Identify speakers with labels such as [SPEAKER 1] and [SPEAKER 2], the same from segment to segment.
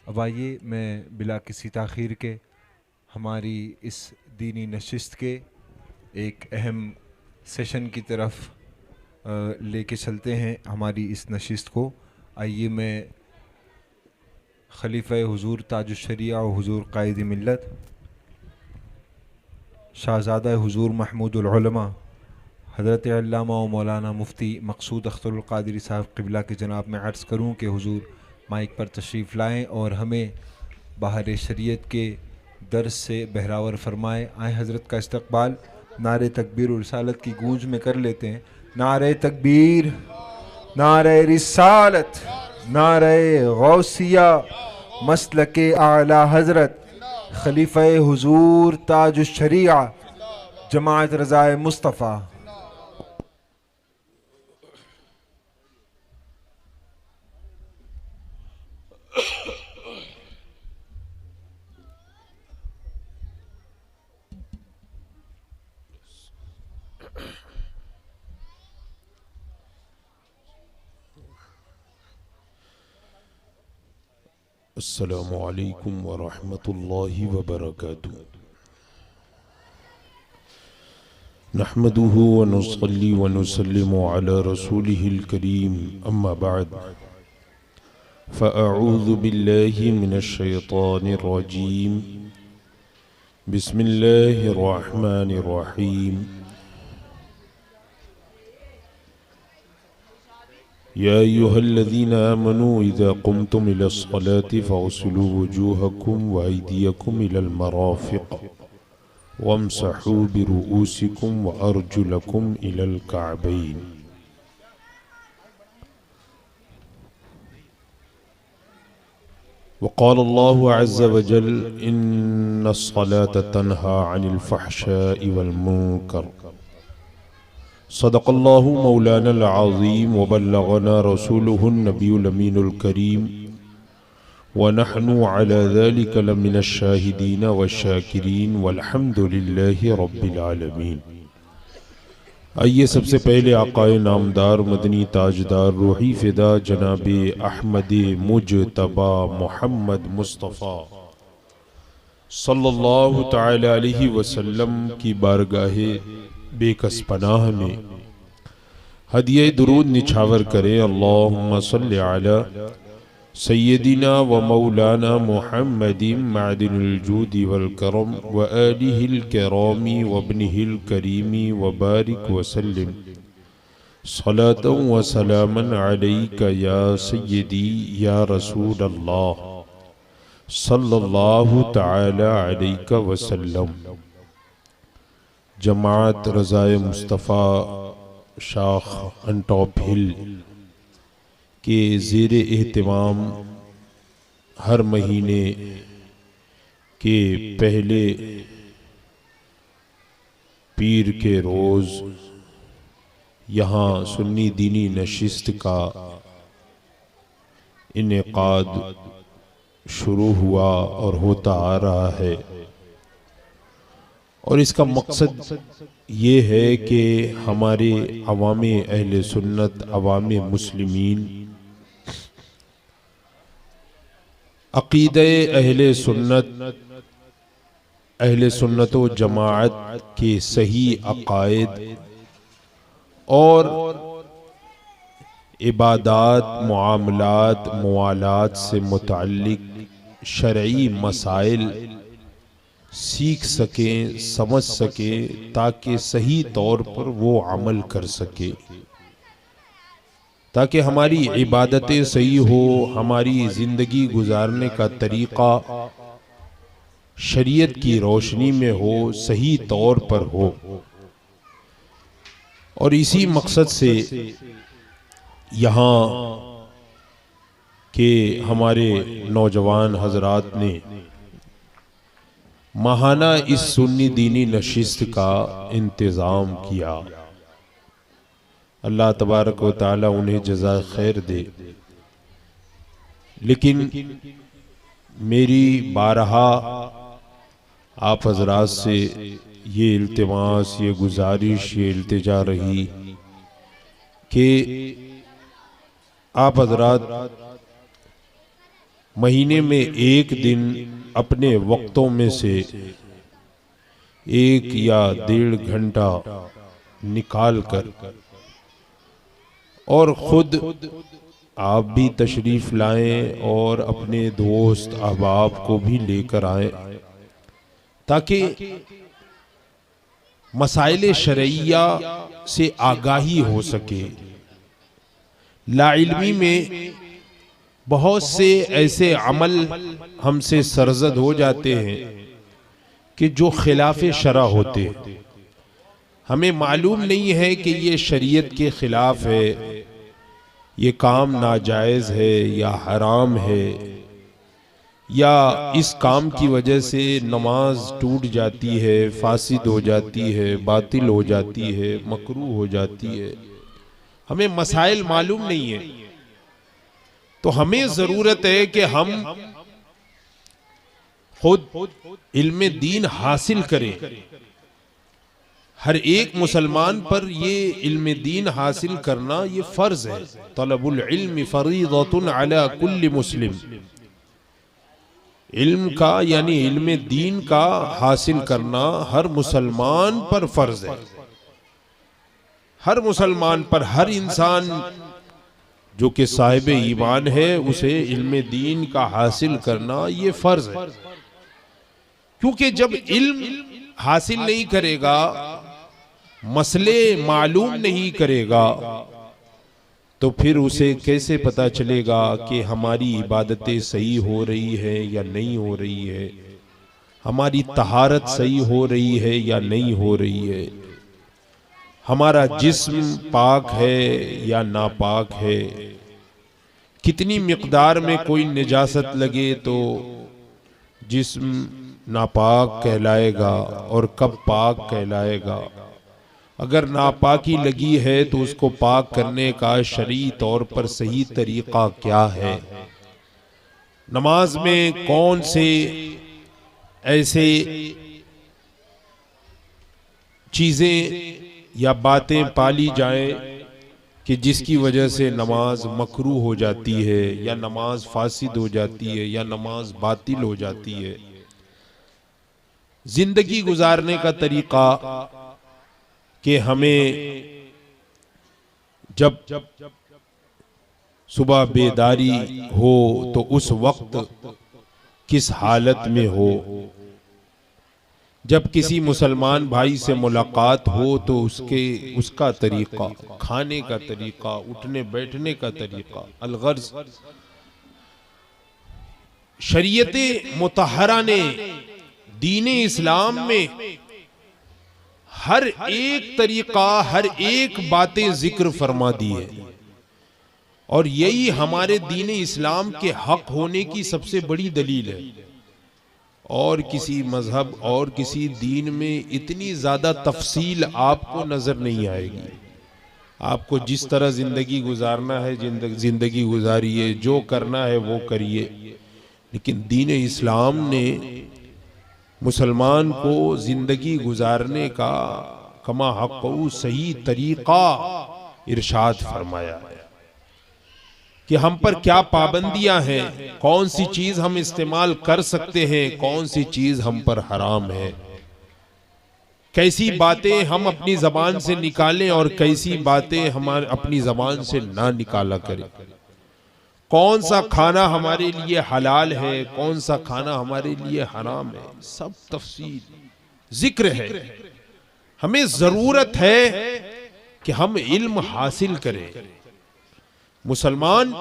[SPEAKER 1] अब आइए मैं बिला किसी ताख़ीर के हमारी इस दीनी नशिस्त के एक अहम सेशन की तरफ लेके चलते हैं हमारी इस नशिस्त को। आइए मैं खलीफ़ा हुज़ूर ताजुश्शरिया और हुज़ूर क़ाइद मिल्लत शाहज़ादा हुज़ूर महमूदुल उलमा हज़रत अल्लामा व मौलाना मुफ्ती मक़सूद अख्तरुल क़ादिरी साहब क़िबला के जनाब में अर्ज़ करूँ कि हुज़ूर माइक पर तशरीफ़ लाएँ और हमें बाहर शरीयत के दर्स से बहरावर फरमाएँ। आए हज़रत का इस्तक़बाल नारे तकबीर और रिसालत की गूंज में कर लेते हैं। नारे तकबीर, नारे रिसालत, नारे गौसिया, मसलके आला हज़रत खलीफ़ा हुज़ूर ताजुश्शरिया जमाअत रज़ाए मुस्तफ़ा।
[SPEAKER 2] अस्सलामु अलैकुम वरहमतुल्लाहि वबरकातुहू। नहमदुहु व नुसल्ली व नुसल्लिमु अला रसूलिहिल करीम, अम्मा बअद, फ़अऊज़ु बिल्लाहि मिनश शैतानिर रजीम, बिस्मिल्लाहिर रहमानिर रहीम। या अय्युहल्लज़ीना आमनू इज़ा क़ुमतुम इलस्सलाति फ़ग़सिलू वुजूहकुम व अयदियकुम इलल मराफ़िक़ वम्सहू बिरुऊसिकुम व अर्जुलकुम इलल कअबैन। वक़ाल अल्लाहु अज़्ज़ व जल इन्नस्सलात तन्हा अनिल फ़हशाइ वल मुनकर। सदक़ल्लाहु मौलानल अज़ीम व बल्लगना रसूलुहुन नबियुल अमीनुल करीम व नहनु अला ज़ालिका लमिनश शाहिदीन व शाकिरीन वल्हम्दुलिल्लाहि रब्बिल आलमीन। आइए सबसे पहले आक़ाए नामदार मदनी ताजदार रूही फ़िदा जनाब अहमद मुजतबा मोहम्मद मुस्तफ़ा सल्लल्लाहु तआला अलैहि वसल्लम की बारगाहे बेकस पनाह में हदिये दुरूद निछावर करें। अल्लाहुम्मा सल्लि अला सय्यदिना व मौलाना मुहम्मदिन मअदिनुल जूदि वल करम व आलिहिल किरामी व इब्निहिल करीमी व बारिक व सल्लिम सलातन व सलामन अलैका या सय्यदी या रसूल अल्लाह सल्लल्लाहु तआला अलैका वसल्लम। जमात रज़ाए मुस्तफ़ा शाख अनटॉप हिल के ज़ेरे एहतिमाम हर महीने के पहले पीर के रोज़ यहाँ सुन्नी दीनी नशिस्त का इनेकाद शुरू हुआ और होता आ रहा है। और इसका मकसद ये है कि हमारे अवामे अहले सुन्नत, अवामे मुस्लिमीन अक़ीदे अहले सुन्नत व जमाअत के सही अक़ायद और इबादात, मुआमलात, मुआलात से मुतअल्लिक़ शरई मसाइल सीख सकें, समझ सकें, ताकि सही तौर पर वो अमल कर सके, ताकि हमारी इबादतें सही हो, हमारी ज़िंदगी गुजारने का तरीक़ा शरीयत की रोशनी में हो, सही तौर पर हो। और इसी मकसद से यहाँ के हमारे नौजवान हजरात ने माहाना इस सुन्नी दीनी नशिस्त का इंतज़ाम किया। अल्लाह तबारक व तआला उन्हें जज़ाए खैर दे। लेकिन मेरी बारहा आप हजरात से ये इल्तिमास, ये गुजारिश, ये इल्तिजा रही कि आप हजरात महीने में एक दिन अपने वक्तों में से 1 या 1.5 घंटा निकाल कर और खुद आप भी तशरीफ लाएं और अपने दोस्त अहबाब को भी लेकर आएं, ताकि मसाइल शरइया से आगाही हो सके। लाइल्मी में बहुत से ऐसे अमल हमसे सरजद हो जाते हैं कि जो खिलाफ शरा होते हैं। हमें मालूम नहीं है कि ये शरीयत के खिलाफ है, ये काम नाजायज़ है या हराम है, या इस काम की वजह से नमाज टूट जाती है, फासिद हो जाती है, बातिल हो जाती है, मकरूह हो जाती है। हमें मसाइल मालूम नहीं है, तो हमें जरूरत है कि हम खुद इल्म दीन हासिल करें। हर एक मुसलमान पर ये इल्म दीन हासिल करना ये फर्ज है। तलबुल इल्म फरीदतुन अला कुल्ली मुस्लिम। इल्म का यानी इल्म दीन का हासिल करना हर मुसलमान पर फर्ज है। हर मुसलमान पर, हर इंसान जो कि साहिब ईमान है, उसे इल्म दीन का हासिल करना ये फर्ज है। क्योंकि जब इल्म हासिल नहीं करेगा, मसले मालूम नहीं करेगा, तो फिर उसे कैसे पता चलेगा कि हमारी इबादतें सही हो रही है या नहीं हो रही है, हमारी तहारत सही हो रही है या नहीं हो रही है, हमारा जिस्म पाक है या नापाक है। कितनी मिकदार में कोई निजासत लगे तो जिस्म नापाक कहलाएगा और कब पाक कहलाएगा। अगर नापाकी लगी है तो उसको पाक करने का शरई तौर पर सही तरीका क्या है। नमाज में कौन से ऐसे चीजें या बातें पाली जाएं कि जिसकी वजह से नमाज मकरूह हो जाती है, या नमाज फासिद हो जाती है, या नमाज बातिल हो जाती है। जिंदगी गुजारने का तरीका कि हमें जब सुबह बेदारी हो तो उस वक्त किस हालत में हो, जब किसी मुसलमान भाई से मुलाकात हो तो उसका तरीका, खाने का तरीका, उठने बैठने का तरीका। अलगर्ज शरीयत मुतहरा ने दीन इस्लाम में हर एक तरीका, हर एक बातें जिक्र फरमा दी है, और यही हमारे दीन इस्लाम के हक होने की सबसे बड़ी दलील है। और किसी मजहब और किसी दीन में इतनी ज्यादा तफसील आपको नजर नहीं आएगी। आपको जिस तरह जिंदगी गुजारना है जिंदगी गुजारिए, जो करना है वो करिए, लेकिन दीन इस्लाम ने मुसलमान को जिंदगी गुजारने का कमा हक़ सही तरीका इरशाद फरमाया है कि हम पर क्या पाबंदियां हैं, कौन सी चीज हम इस्तेमाल कर सकते हैं, कौन सी चीज हम पर हराम है, कैसी बातें हम अपनी जबान से निकालें और कैसी बातें हमारे अपनी जबान से ना निकाला करें, कौन सा खाना हमारे लिए हलाल है, कौन सा खाना हमारे लिए हराम है, सब तफसील जिक्र है। हमें जरूरत है कि हम इल्म हासिल करें। मुसलमान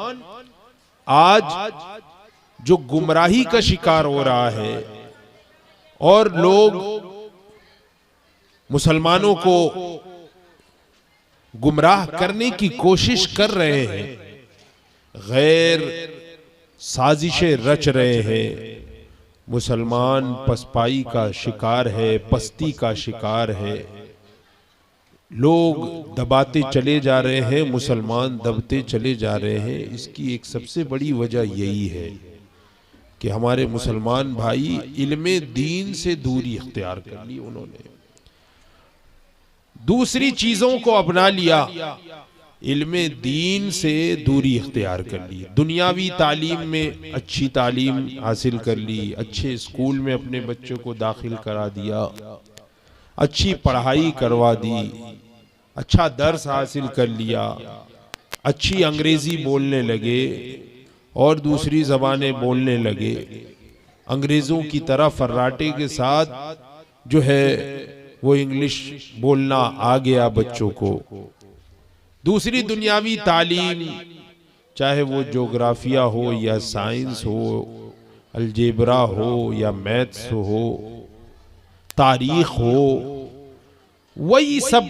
[SPEAKER 2] आज जो गुमराही का शिकार हो रहा है और लोग मुसलमानों को गुमराह करने की कोशिश कर रहे हैं, गैर साजिशें रच रहे हैं, मुसलमान पसपाई का शिकार है, पस्ती का शिकार है, लोग दबाते चले जा रहे हैं, मुसलमान दबते चले जा रहे हैं। इसकी एक सबसे बड़ी वजह यही है कि हमारे मुसलमान भाई इल्मे दीन से दूरी इख्तियार कर ली, उन्होंने दूसरी चीजों को अपना लिया। इल्मे दीन से दूरी इख्तियार कर ली, दुनियावी तालीम में अच्छी तालीम हासिल कर ली, अच्छे स्कूल में अपने बच्चों को दाखिल करा दिया, अच्छी पढ़ाई करवा दी, अच्छा दर्स हासिल कर लिया, अच्छी अंग्रेजी बोलने लगे और दूसरी ज़बानें बोलने लगे, अंग्रेज़ों की तरह फर्राटे के साथ जो है वो इंग्लिश बोलना आ गया बच्चों को। दूसरी दुनियावी तालीम, चाहे वो ज्योग्राफिया हो या साइंस हो, अलजेब्रा हो या मैथ्स हो, तारीख हो, वही सब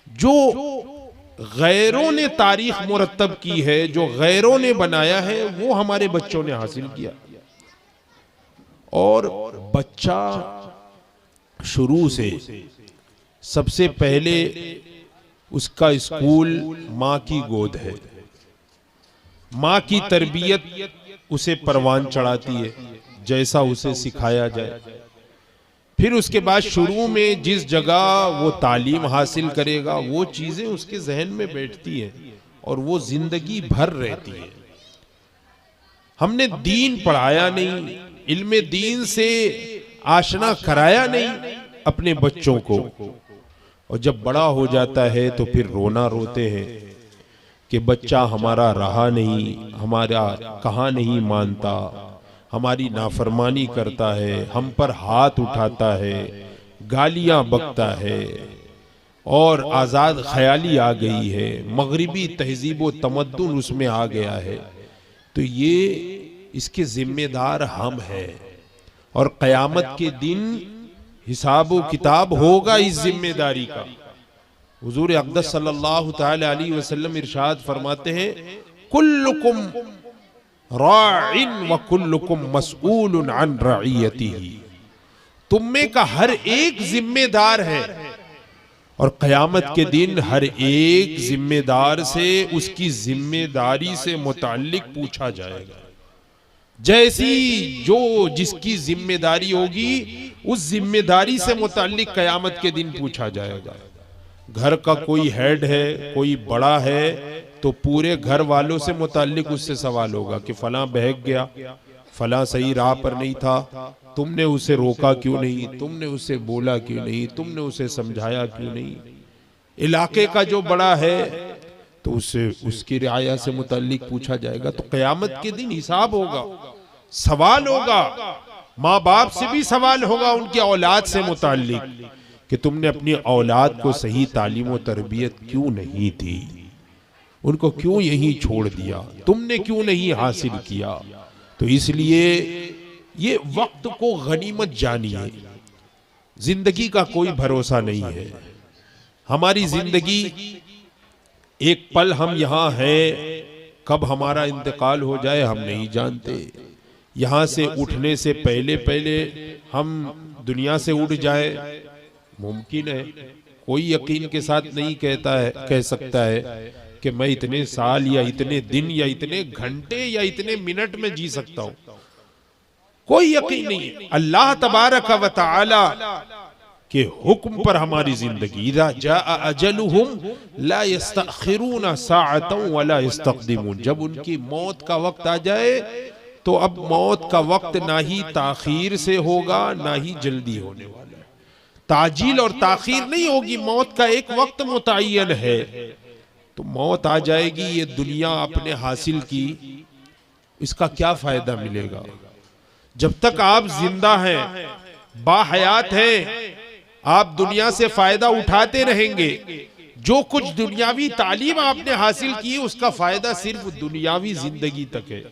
[SPEAKER 2] जो गैरों ने तारीख मुरत्तब की है, जो गैरों ने बनाया है, वो हमारे बच्चों ने हासिल किया। और बच्चा शुरू से सबसे पहले उसका स्कूल माँ की गोद है, माँ की तरबियत उसे परवान चढ़ाती है, जैसा उसे सिखाया जाए। फिर उसके बाद शुरू में जिस जगह वो तालीम हासिल करेगा वो चीजें उसके जहन में बैठती हैं और वो जिंदगी भर रहती है। हमने दीन पढ़ाया नहीं, इल्मे दीन से आशना कराया नहीं अपने बच्चों को, और जब बड़ा हो जाता है तो फिर रोना रोते हैं कि बच्चा हमारा रहा नहीं, हमारा कहाँ नहीं मानता, हमारी नाफरमानी करता है, हम पर हाथ उठाता है, गालियां बकता है और आज़ाद ख्याली आ गई है, मगरिबी तहजीब व तमद्दुन उसमें आ गया है। तो ये इसके जिम्मेदार हम हैं और क़यामत के दिन हिसाब व किताब होगा इस जिम्मेदारी का। हुजूर अक़दस सल्लल्लाहु तआला अलैहि वसल्लम इरशाद फरमाते हैं, कुल्लुकुम राइन व कुल्लुकुम मसऊलुन अन रइयतिही, तुम में का हर एक जिम्मेदार है और क़यामत के दिन हर एक जिम्मेदार से उसकी जिम्मेदारी से मुताल्लिक पूछा जाएगा। जैसी जो जिसकी जिम्मेदारी होगी उस जिम्मेदारी से मुताल्लिक क़यामत के दिन पूछा जाएगा। घर का कोई हेड है, कोई बड़ा है, तो पूरे घर वालों से मुताल्लिक उससे सवाल होगा कि फलां बहक गया, फलां सही राह पर नहीं था, तुमने उसे रोका क्यों नहीं, तुमने उसे बोला क्यों नहीं, तुमने उसे समझाया क्यों नहीं। इलाके का जो बड़ा है तो उससे उसकी रियाया से मुताल्लिक पूछा जाएगा। तो क़यामत के दिन हिसाब होगा, सवाल होगा, माँ बाप से भी सवाल होगा उनकी औलाद से मुताल्लिक कि तुमने अपनी औलाद को सही तालीम और तरबियत क्यों नहीं दी, उनको क्यों यहीं छोड़ दिया, तुमने क्यों नहीं हासिल किया। तो इसलिए ये वक्त को गनीमत जानिए, जिंदगी का कोई भरोसा नहीं है। हमारी जिंदगी एक पल हम यहाँ हैं, कब हमारा इंतकाल हो जाए हम नहीं जानते। यहाँ से उठने से पहले पहले हम दुनिया से उठ जाए मुमकिन है, कोई यकीन के साथ नहीं कह सकता है कि मैं इतने साल या इतने दिन या इतने घंटे या इतने मिनट में जी सकता हूँ, कोई यकीन नहीं है। अल्लाह तबारक व तआला के हुक्म पर हमारी जिंदगी, इज़ा जाअ अजलुहुम ला यस्तअखिरून साअतन वला यस्तक़दिमून, जब उनकी मौत का वक्त आ जाए तो अब मौत का वक्त ना ही ताखीर से होगा ना ही जल्दी होने वाला है। ताजील और ताखीर नहीं होगी, मौत का एक वक्त मुतय्यन है। तो मौत आ जाएगी, ये दुनिया आपने हासिल की, इसका क्या फायदा मिलेगा। जब तक आप जिंदा हैं, बाहयात हैं, आप दुनिया से फायदा उठाते रहेंगे। जो कुछ दुनियावी तालीम आपने हासिल की उसका फायदा सिर्फ दुनियावी जिंदगी तक है।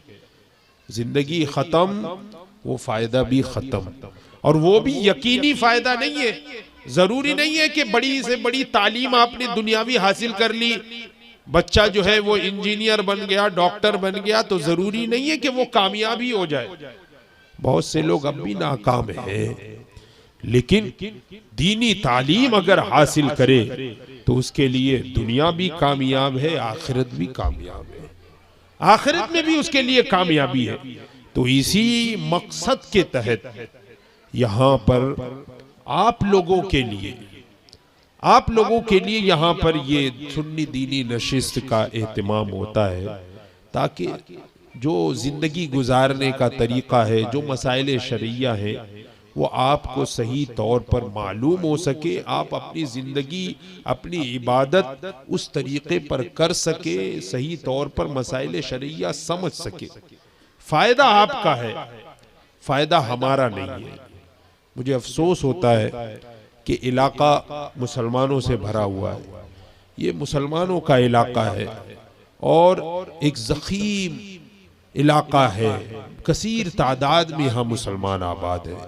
[SPEAKER 2] जिंदगी खत्म, वो फायदा भी खत्म, और वो भी यकीनी फायदा नहीं है। जरूरी नहीं है कि बड़ी से बड़ी तालीम आपने दुनियावी हासिल कर ली, बच्चा जो है वो इंजीनियर बन गया, डॉक्टर बन गया, तो जरूरी नहीं है कि वो कामयाब ही हो जाए। बहुत से लोग अब भी नाकाम हैं, लेकिन दीनी तालीम अगर हासिल करे तो उसके लिए दुनिया भी कामयाब है, आखिरत भी कामयाब है, आखिरत में भी उसके लिए कामयाबी है। तो इसी मकसद के तहत यहाँ पर आप लोगों के लिए आप लोगों के लिए यहाँ पर ये सुन्नी दीनी नशिस्त का एहतमाम होता है ताकि जो जिंदगी गुजारने का तरीका है, जो मसाइल शरिया है, वो आपको सही तौर पर मालूम हो सके, आप अपनी जिंदगी अपनी इबादत उस तरीके पर कर सके, सही तौर पर मसाइल शरिया समझ सके। फायदा आपका है, फायदा हमारा नहीं है। मुझे अफसोस होता है कि इलाका मुसलमानों से भरा हुआ है, ये मुसलमानों का इलाका है और एक ज़ख़ीम इलाका है, कसीर तादाद में हम मुसलमान आबाद हैं,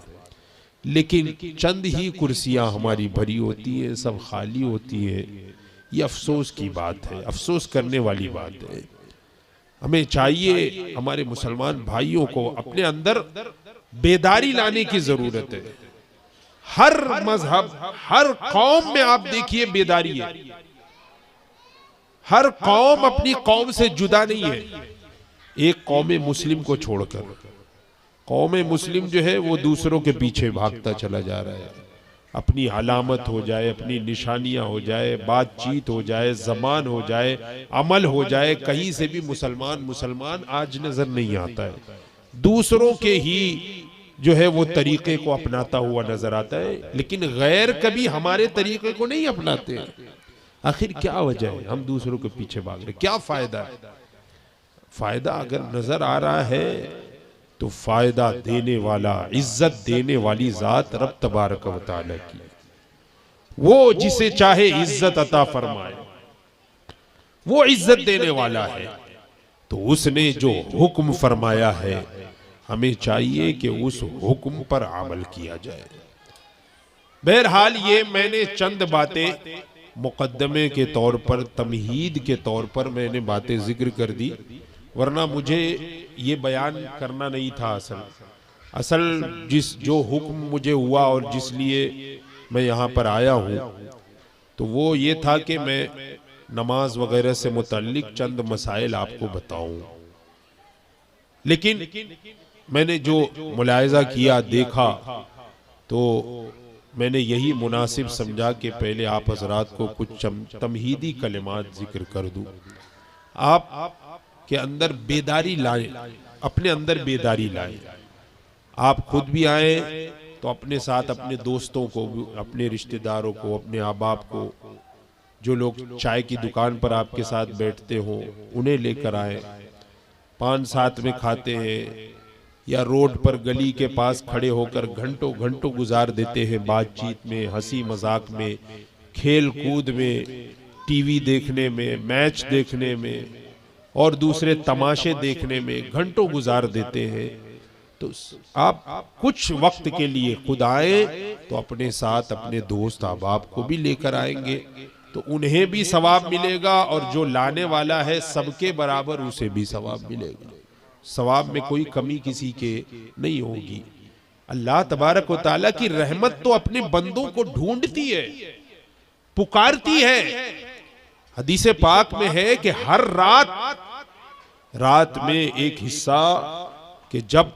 [SPEAKER 2] लेकिन चंद ही कुर्सियां हमारी भरी होती हैं, सब खाली होती हैं। ये अफसोस की बात है, अफसोस करने वाली बात है। हमें चाहिए हमारे मुसलमान भाइयों को अपने अंदर बेदारी लाने की जरूरत है। हर मजहब, हर कौम में आप देखिए बेदारी है। हर कौम अपनी कौम से जुदा नहीं है, एक कौम मुस्लिम को छोड़कर। कौम मुस्लिम जो है वो दूसरों के पीछे भागता चला जा रहा है। अपनी अलामत हो जाए, अपनी निशानियां हो जाए, बातचीत हो जाए, जबान हो जाए, अमल हो जाए, कहीं से भी मुसलमान आज नजर नहीं आता है। दूसरों के ही जो है वो तरीके को अपनाता हुआ नजर आता है, लेकिन गैर कभी हमारे तरीके को नहीं अपनाते। आखिर क्या वजह है हम दूसरों के पीछे भाग रहे? क्या फायदा है? फायदा अगर नजर आ रहा है तो फायदा देने वाला, इज्जत देने वाली जात रब तबारक व तआला की। वो जिसे चाहे इज्जत अता फरमाए, वो इज्जत देने वाला है। तो उसने जो हुक्म फरमाया है, हमें चाहिए कि उस हुक्म पर अमल किया जाए। बहरहाल ये मैंने चंद बातें मुकद्दमे के तौर पर, तमहीद के तौर पर मैंने बातें जिक्र कर दी, वरना मुझे ये बयान करना नहीं था। असल जो हुक्म मुझे हुआ और जिस लिए मैं यहाँ पर आया हूँ, तो वो ये था कि मैं नमाज वगैरह से मुतल्लिक चंद मसाइल आपको बताऊं। लेकिन मैंने जो मुलाहिजा किया, देखा, तो मैंने यही मुनासिब समझा कि पहले आप हजरात को कुछ तमहीदी कलिमात जिक्र कर दूं। आप के अंदर बेदारी लाए, अपने अंदर बेदारी लाए। आप खुद भी आए तो अपने साथ अपने दोस्तों को, अपने रिश्तेदारों को, अपने अहबाब को, जो लोग चाय की दुकान पर आपके साथ बैठते हो, उन्हें लेकर आए। पान साथ में खाते हैं या रोड पर गली के पास खड़े होकर घंटों घंटों गुजार देते हैं बातचीत में, हंसी मजाक में, खेल कूद में, टीवी देखने में, मैच देखने में और दूसरे तमाशे देखने में घंटों गुजार देते हैं। तो आप कुछ वक्त के लिए खुद आए तो अपने साथ अपने दोस्त अहबाब को भी लेकर आएंगे, तो उन्हें भी सवाब मिलेगा और जो लाने वाला है सबके बराबर उसे भी सवाब मिलेगा। सवाब में कोई कमी किसी के नहीं होगी। अल्लाह तबारक व तआला की रहमत तो अपने बंदों को ढूंढती है, पुकारती है। हदीस पाक में है कि हर रात में एक हिस्सा कि जब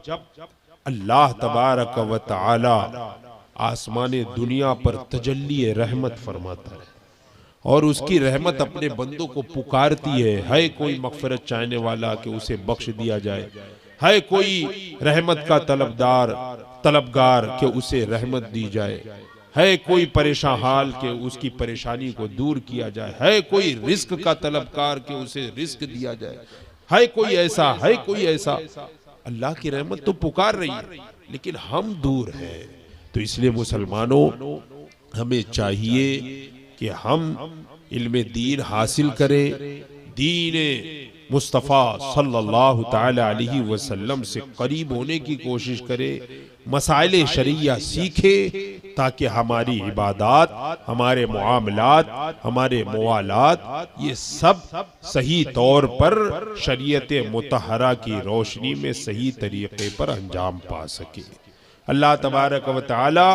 [SPEAKER 2] अल्लाह तबारक व तआला आसमाने दुनिया पर तजल्ली रहमत फरमाता है और उसकी रहमत अपने बंदों को पुकारती है कोई मगफिरत चाहने वाला कि उसे बख्श दिया जाए, है कोई रहमत का तलबगार कि उसे रहमत दी जाए, है कोई परेशान हाल के उसकी परेशानी को दूर किया जाए, है कोई रिस्क का तलबगार के उसे रिस्क दिया जाए, है कोई ऐसा, है कोई ऐसा। अल्लाह की रहमत तो पुकार रही है, लेकिन हम दूर हैं। तो इसलिए मुसलमानों, हमें चाहिए कि हम इल्मे दीन हासिल करें, दीन मुस्तफ़ा सल्लल्लाहु ताला अलैहि वसल्लम से करीब होने की कोशिश करें, मसाइल शरिया सीखे, ताकि हमारी इबादत, हमारे मुआमलात, हमारे मुआलात, ये सब सही तौर पर शरीयत मुतहरा की रोशनी में सही तरीके पर अंजाम पा सके। अल्लाह तबारक व तआला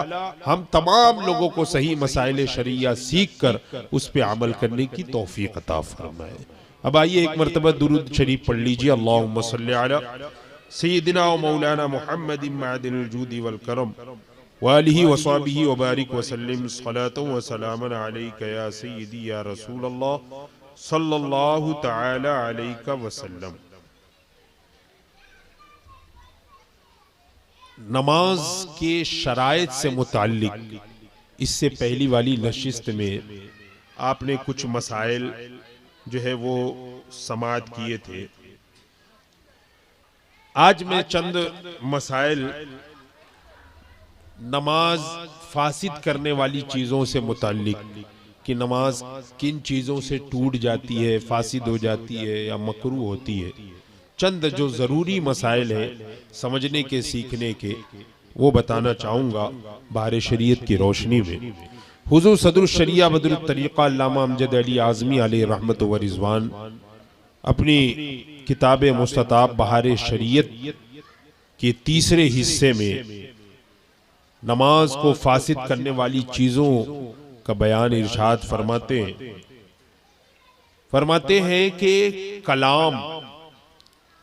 [SPEAKER 2] हम तमाम लोगों को सही मसाइल शरिया सीख कर उस पर अमल करने की तौफीक अता फरमाए। अब आइए एक मरतबा दुरूद शरीफ पढ़ लीजिए। अल्लाहुम्मा सल्ली अला सय्यिदिना व मौलाना मुहम्मद मअदिल जूदी वल करम वालिही वसाबिही वबारिक वसल्लिम सलातन व सलामन अलैका या सय्यदी या रसूल अल्लाह सल्लल्लाहु तआला अलैका वसल्लम। नमाज के शराइत से मुताल्लिक इससे पहली वाली नशिस्त में आपने कुछ मसाइल जो है वो समाअत किए थे। आज मैं चंद मसाइल नमाज फासिद करने वाली चीज़ों से मुताल्लिक कि नमाज किन चीज़ों से टूट जाती है, फासिद हो जाती है या मकरूह होती है, चंद जो ज़रूरी मसाइल हैं समझने के, सीखने के, वो बताना चाहूँगा बाहर शरीयत की रोशनी में। हुजूर सदरुल शरिया बदरुत तरीक़ा अल्लामा अमजद अली आज़मी अलैहि रहमत व रिज़वान अपनी किताब मुस्तताब बहार शरीयत के तीसरे हिस्से में नमाज को फासिद करने वाली चीज़ों का बयान इरशाद फरमाते हैं कि कलाम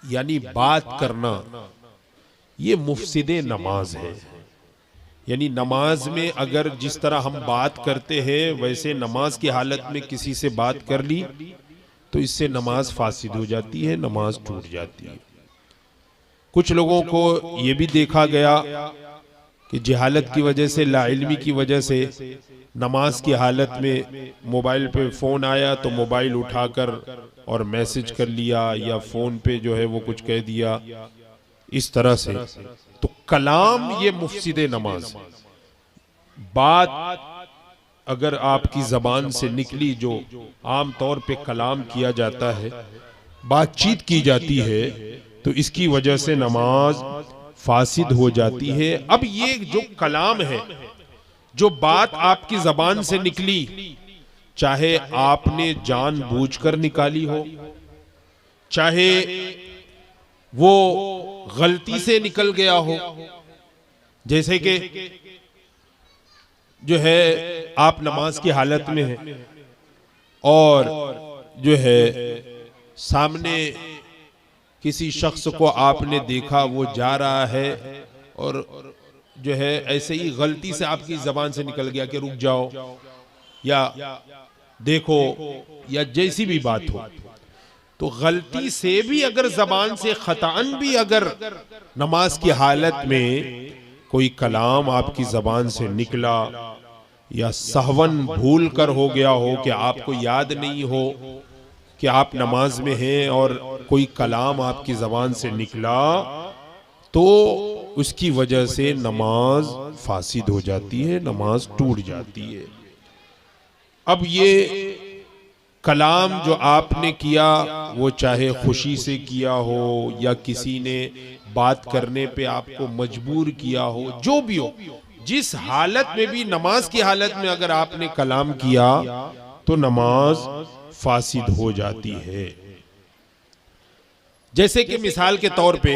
[SPEAKER 2] यानी बात करना ये मुफसिदे नमाज है। यानी नमाज में अगर जिस तरह हम बात करते हैं वैसे नमाज की हालत में किसी से बात कर ली तो इससे नमाज फासिद हो जाती है, नमाज टूट जाती है। कुछ लोगों को ये भी देखा गया कि जहालत की वजह से, लाइल्मी की वजह से नमाज की हालत में मोबाइल पे फ़ोन आया तो मोबाइल उठाकर और मैसेज कर लिया या फ़ोन पे जो है वो कुछ कह दिया, इस तरह से। तो कलाम ये मुफसिदे नमाज, बात अगर आपकी ज़बान से निकली, जो आम तौर पे कलाम किया जाता है, बातचीत की जाती है, तो इसकी वजह से नमाज फासिद हो जाती है। अब ये जो कलाम है, जो बात आपकी ज़बान से निकली, चाहे आपने जानबूझकर निकाली हो, चाहे वो गलती से निकल गया हो, जैसे कि जो है आप नमाज की हालत में हैं और जो है सामने किसी शख्स को आपने देखा, वो जा रहा है और जो है ऐसे ही गलती से आपकी ज़बान से निकल गया कि रुक जाओ या देखो या जैसी भी बात हो, तो गलती से भी अगर ज़बान से खतान भी अगर नमाज की हालत में कोई कलाम आपकी ज़बान से निकला या सहवन भूल कर हो गया हो कि आपको याद नहीं हो कि आप नमाज में हैं और कोई कलाम आपकी ज़बान से निकला, तो उसकी वजह से नमाज फासिद हो जाती है, नमाज टूट जाती है। अब ये कलाम जो आपने किया, वो चाहे खुशी से किया हो या किसी ने बात करने पे आपको मजबूर किया हो, जो भी हो, जिस हालत में भी, नमाज की हालत में अगर आपने कलाम किया तो नमाज फासिद हो जाती है। जैसे कि मिसाल के तौर पे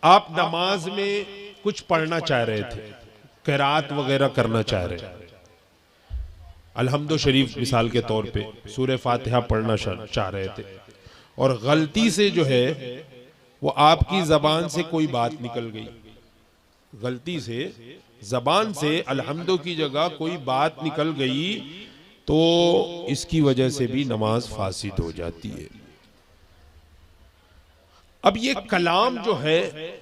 [SPEAKER 2] आप नमाज में कुछ पढ़ना चाह रहे थे, क़िराअत वगैरह करना चाह रहे थे, अल्हम्दु शरीफ मिसाल के तौर पे सूरह फातिहा पढ़ना चाह रहे थे और गलती से जो है वो आपकी ज़बान से कोई बात निकल गई, गलती से ज़बान से अल्हम्दु की जगह कोई बात निकल गई, तो इसकी वजह से भी नमाज फासिद हो जाती है। अब ये कलाम जो है,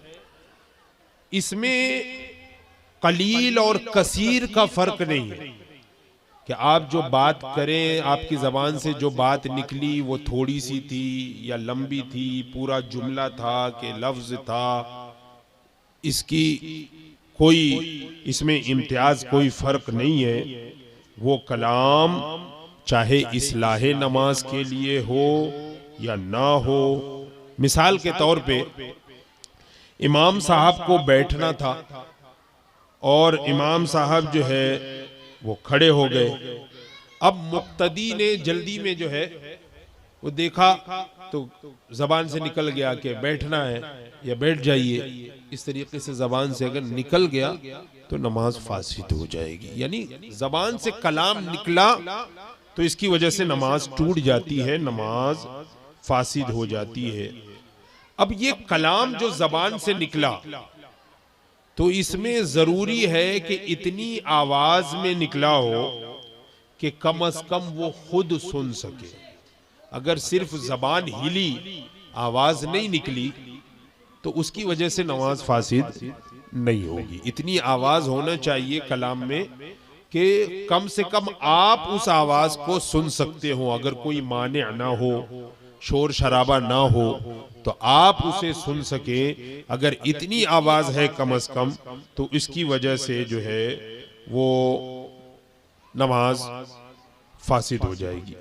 [SPEAKER 2] इसमें कलील और कसीर का फर्क नहीं है कि आप जो बात करें, आपकी ज़बान से जो बात निकली वो थोड़ी सी थी या लंबी थी, पूरा जुमला था कि लफ्ज़ था, इसकी कोई इसमें इम्तियाज कोई फ़र्क नहीं है। वो कलाम चाहे इस्लाहे नमाज के लिए हो या ना हो। मिसाल के तौर पे इमाम साहब को बैठना था और इमाम साहब जो है वो खड़े हो गए। अब मुक्तदी ने जल्दी में जो है वो देखा तो जबान से निकल गया कि बैठना है या बैठ जाइए। इस तरीके से जबान से अगर निकल गया तो नमाज फासिद हो जाएगी। यानी जबान से कलाम निकला तो इसकी वजह से नमाज टूट जाती है, नमाज फासिद हो जाती है। अब ये कलाम जो जबान से निकला तो इसमें जरूरी है कि इतनी आवाज में निकला हो कि कम अज कम वो खुद सुन सके। अगर सिर्फ जबान हिली, आवाज नहीं निकली, तो उसकी वजह से नमाज फासिद नहीं होगी। इतनी आवाज होना चाहिए कलाम में कि कम से कम आप उस आवाज को सुन सकते हो। अगर कोई माने ना हो, शोर शराबा ना हो, तो आप उसे सुन सके। अगर इतनी आवाज है कम से कम, तो इसकी वजह से जो है वो नमाज फासिद हो जाएगी।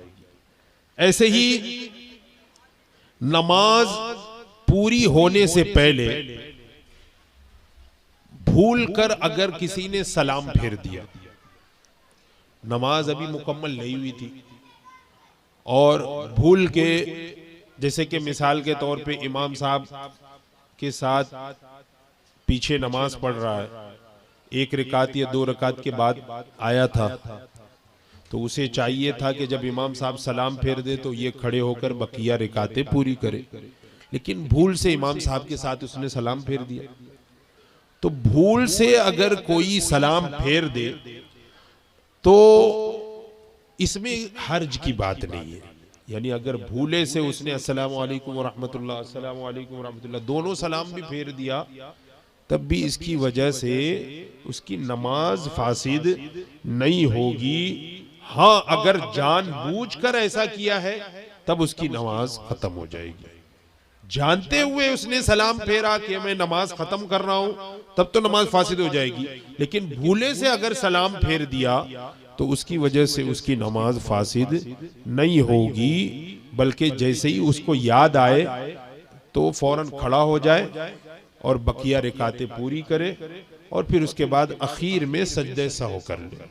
[SPEAKER 2] ऐसे ही नमाज पूरी होने से पहले भूल कर अगर किसी ने सलाम फेर दिया, नमाज अभी मुकम्मल नहीं हुई थी और भूल के, जैसे कि मिसाल के तौर पे इमाम साहब के साथ पीछे नमाज पढ़ रहा है, एक रकात या दो रकात के बाद आया था, तो उसे चाहिए था कि जब इमाम साहब सलाम फेर दे तो ये खड़े होकर बकिया रकातें पूरी करे, लेकिन भूल से इमाम साहब के साथ उसने सलाम फेर दिया। तो भूल से अगर कोई सलाम फेर दे तो इसमें हर्ज की बात नहीं है। यानी अगर भूले से उसने अस्सलाम वालेकुम व रहमतुल्लाह, अस्सलाम वालेकुम व रहमतुल्लाह दोनों सलाम भी फेर दिया, तब भी इसकी वजह से उसकी नमाज फासिद नहीं होगी। हाँ, अगर जानबूझकर ऐसा किया है तब उसकी नमाज खत्म हो जाएगी। जानते हुए उसने सलाम फेरा कि मैं नमाज खत्म कर रहा हूं, तब तो नमाज फासिद हो जाएगी। लेकिन भूले से अगर सलाम फेर दिया तो उसकी वजह से उसकी नमाज फासिद नहीं होगी, बल्कि जैसे ही उसको याद आए तो फौरन खड़ा हो जाए और बकिया रकातें पूरी करे और फिर उसके बाद आखिर में सज्दे सहव कर ले।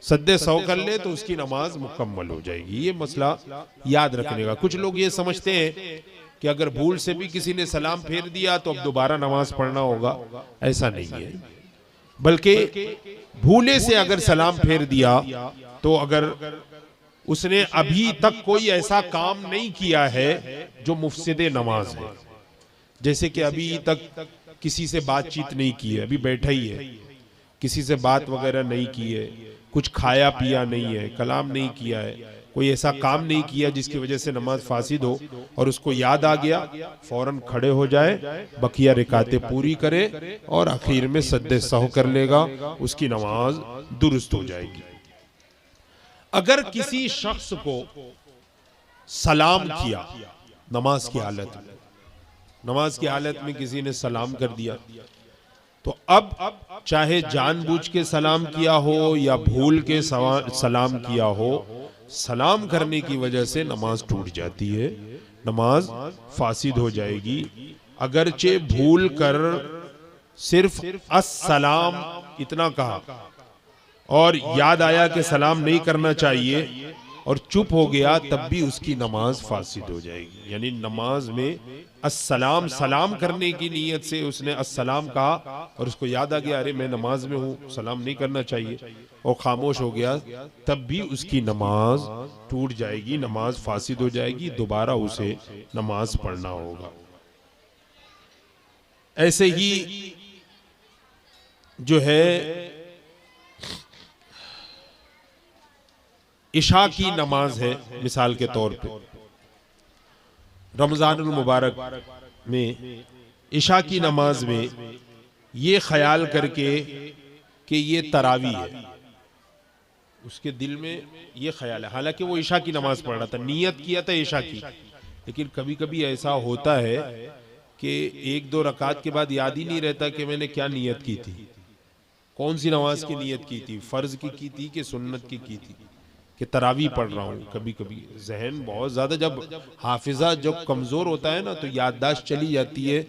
[SPEAKER 2] सज्दे सहव कर ले तो उसकी नमाज मुकम्मल हो जाएगी। ये मसला याद रखने का। कुछ लोग ये समझते हैं कि अगर भूल से भी किसी ने सलाम फेर दिया तो अब दोबारा नमाज पढ़ना होगा, ऐसा नहीं है। बल्कि भूले से अगर सलाम फेर दिया तो अगर उसने अभी तक कोई ऐसा काम नहीं किया है जो मुफसिद नमाज है, जैसे कि अभी तक किसी से बातचीत नहीं की है, अभी बैठा ही है, किसी से बात वगैरह नहीं की है, कुछ खाया पिया नहीं है, कलाम नहीं किया है, कोई ऐसा काम नहीं किया जिसकी वजह से नमाज फासिद हो, और उसको याद आ गया, फौरन खड़े हो जाए, बकिया रकातें पूरी करे और आखिर में सज्दे सहव कर लेगा, उसकी नमाज दुरुस्त हो जाएगी। अगर किसी शख्स को सलाम किया नमाज की हालत में किसी ने सलाम कर दिया, तो अब चाहे जानबूझ के सलाम किया हो या भूल के सलाम किया हो, सलाम करने की वजह से नमाज टूट जाती है, नमाज फासिद हो जाएगी। अगरचे भूल कर सिर्फ अस्सलाम इतना कहा और याद आया कि सलाम नहीं करना चाहिए और चुप हो गया, तब भी उसकी नमाज फासिद हो जाएगी। यानी नमाज में अस्सलाम, सलाम करने की नीयत से उसने अस्सलाम कहा और उसको याद आ गया अरे मैं नमाज में हूँ, सलाम नहीं करना चाहिए, और खामोश हो गया, तब भी उसकी नमाज टूट जाएगी, नमाज फासिद हो जाएगी, दोबारा उसे नमाज पढ़ना होगा। ऐसे ही जो है इशा की नमाज है, मिसाल के तौर पे रमजानुल मुबारक में इशा की नमाज में ये ख्याल करके कि ये तरावी है, उसके दिल में ये ख्याल है, हालांकि वो इशा की नमाज पढ़ रहा था, नियत किया था इशा की, लेकिन कभी कभी ऐसा होता है कि एक दो रकात के बाद याद ही नहीं रहता कि मैंने क्या नियत की थी, कौन सी नमाज की नियत की थी, फर्ज की थी कि सुन्नत की थी, कि तरावी पढ़ रहा हूँ। कभी कभी जहन बहुत ज्यादा, जब हाफिजा जब कमजोर होता है ना तो याददाश्त चली जाती है,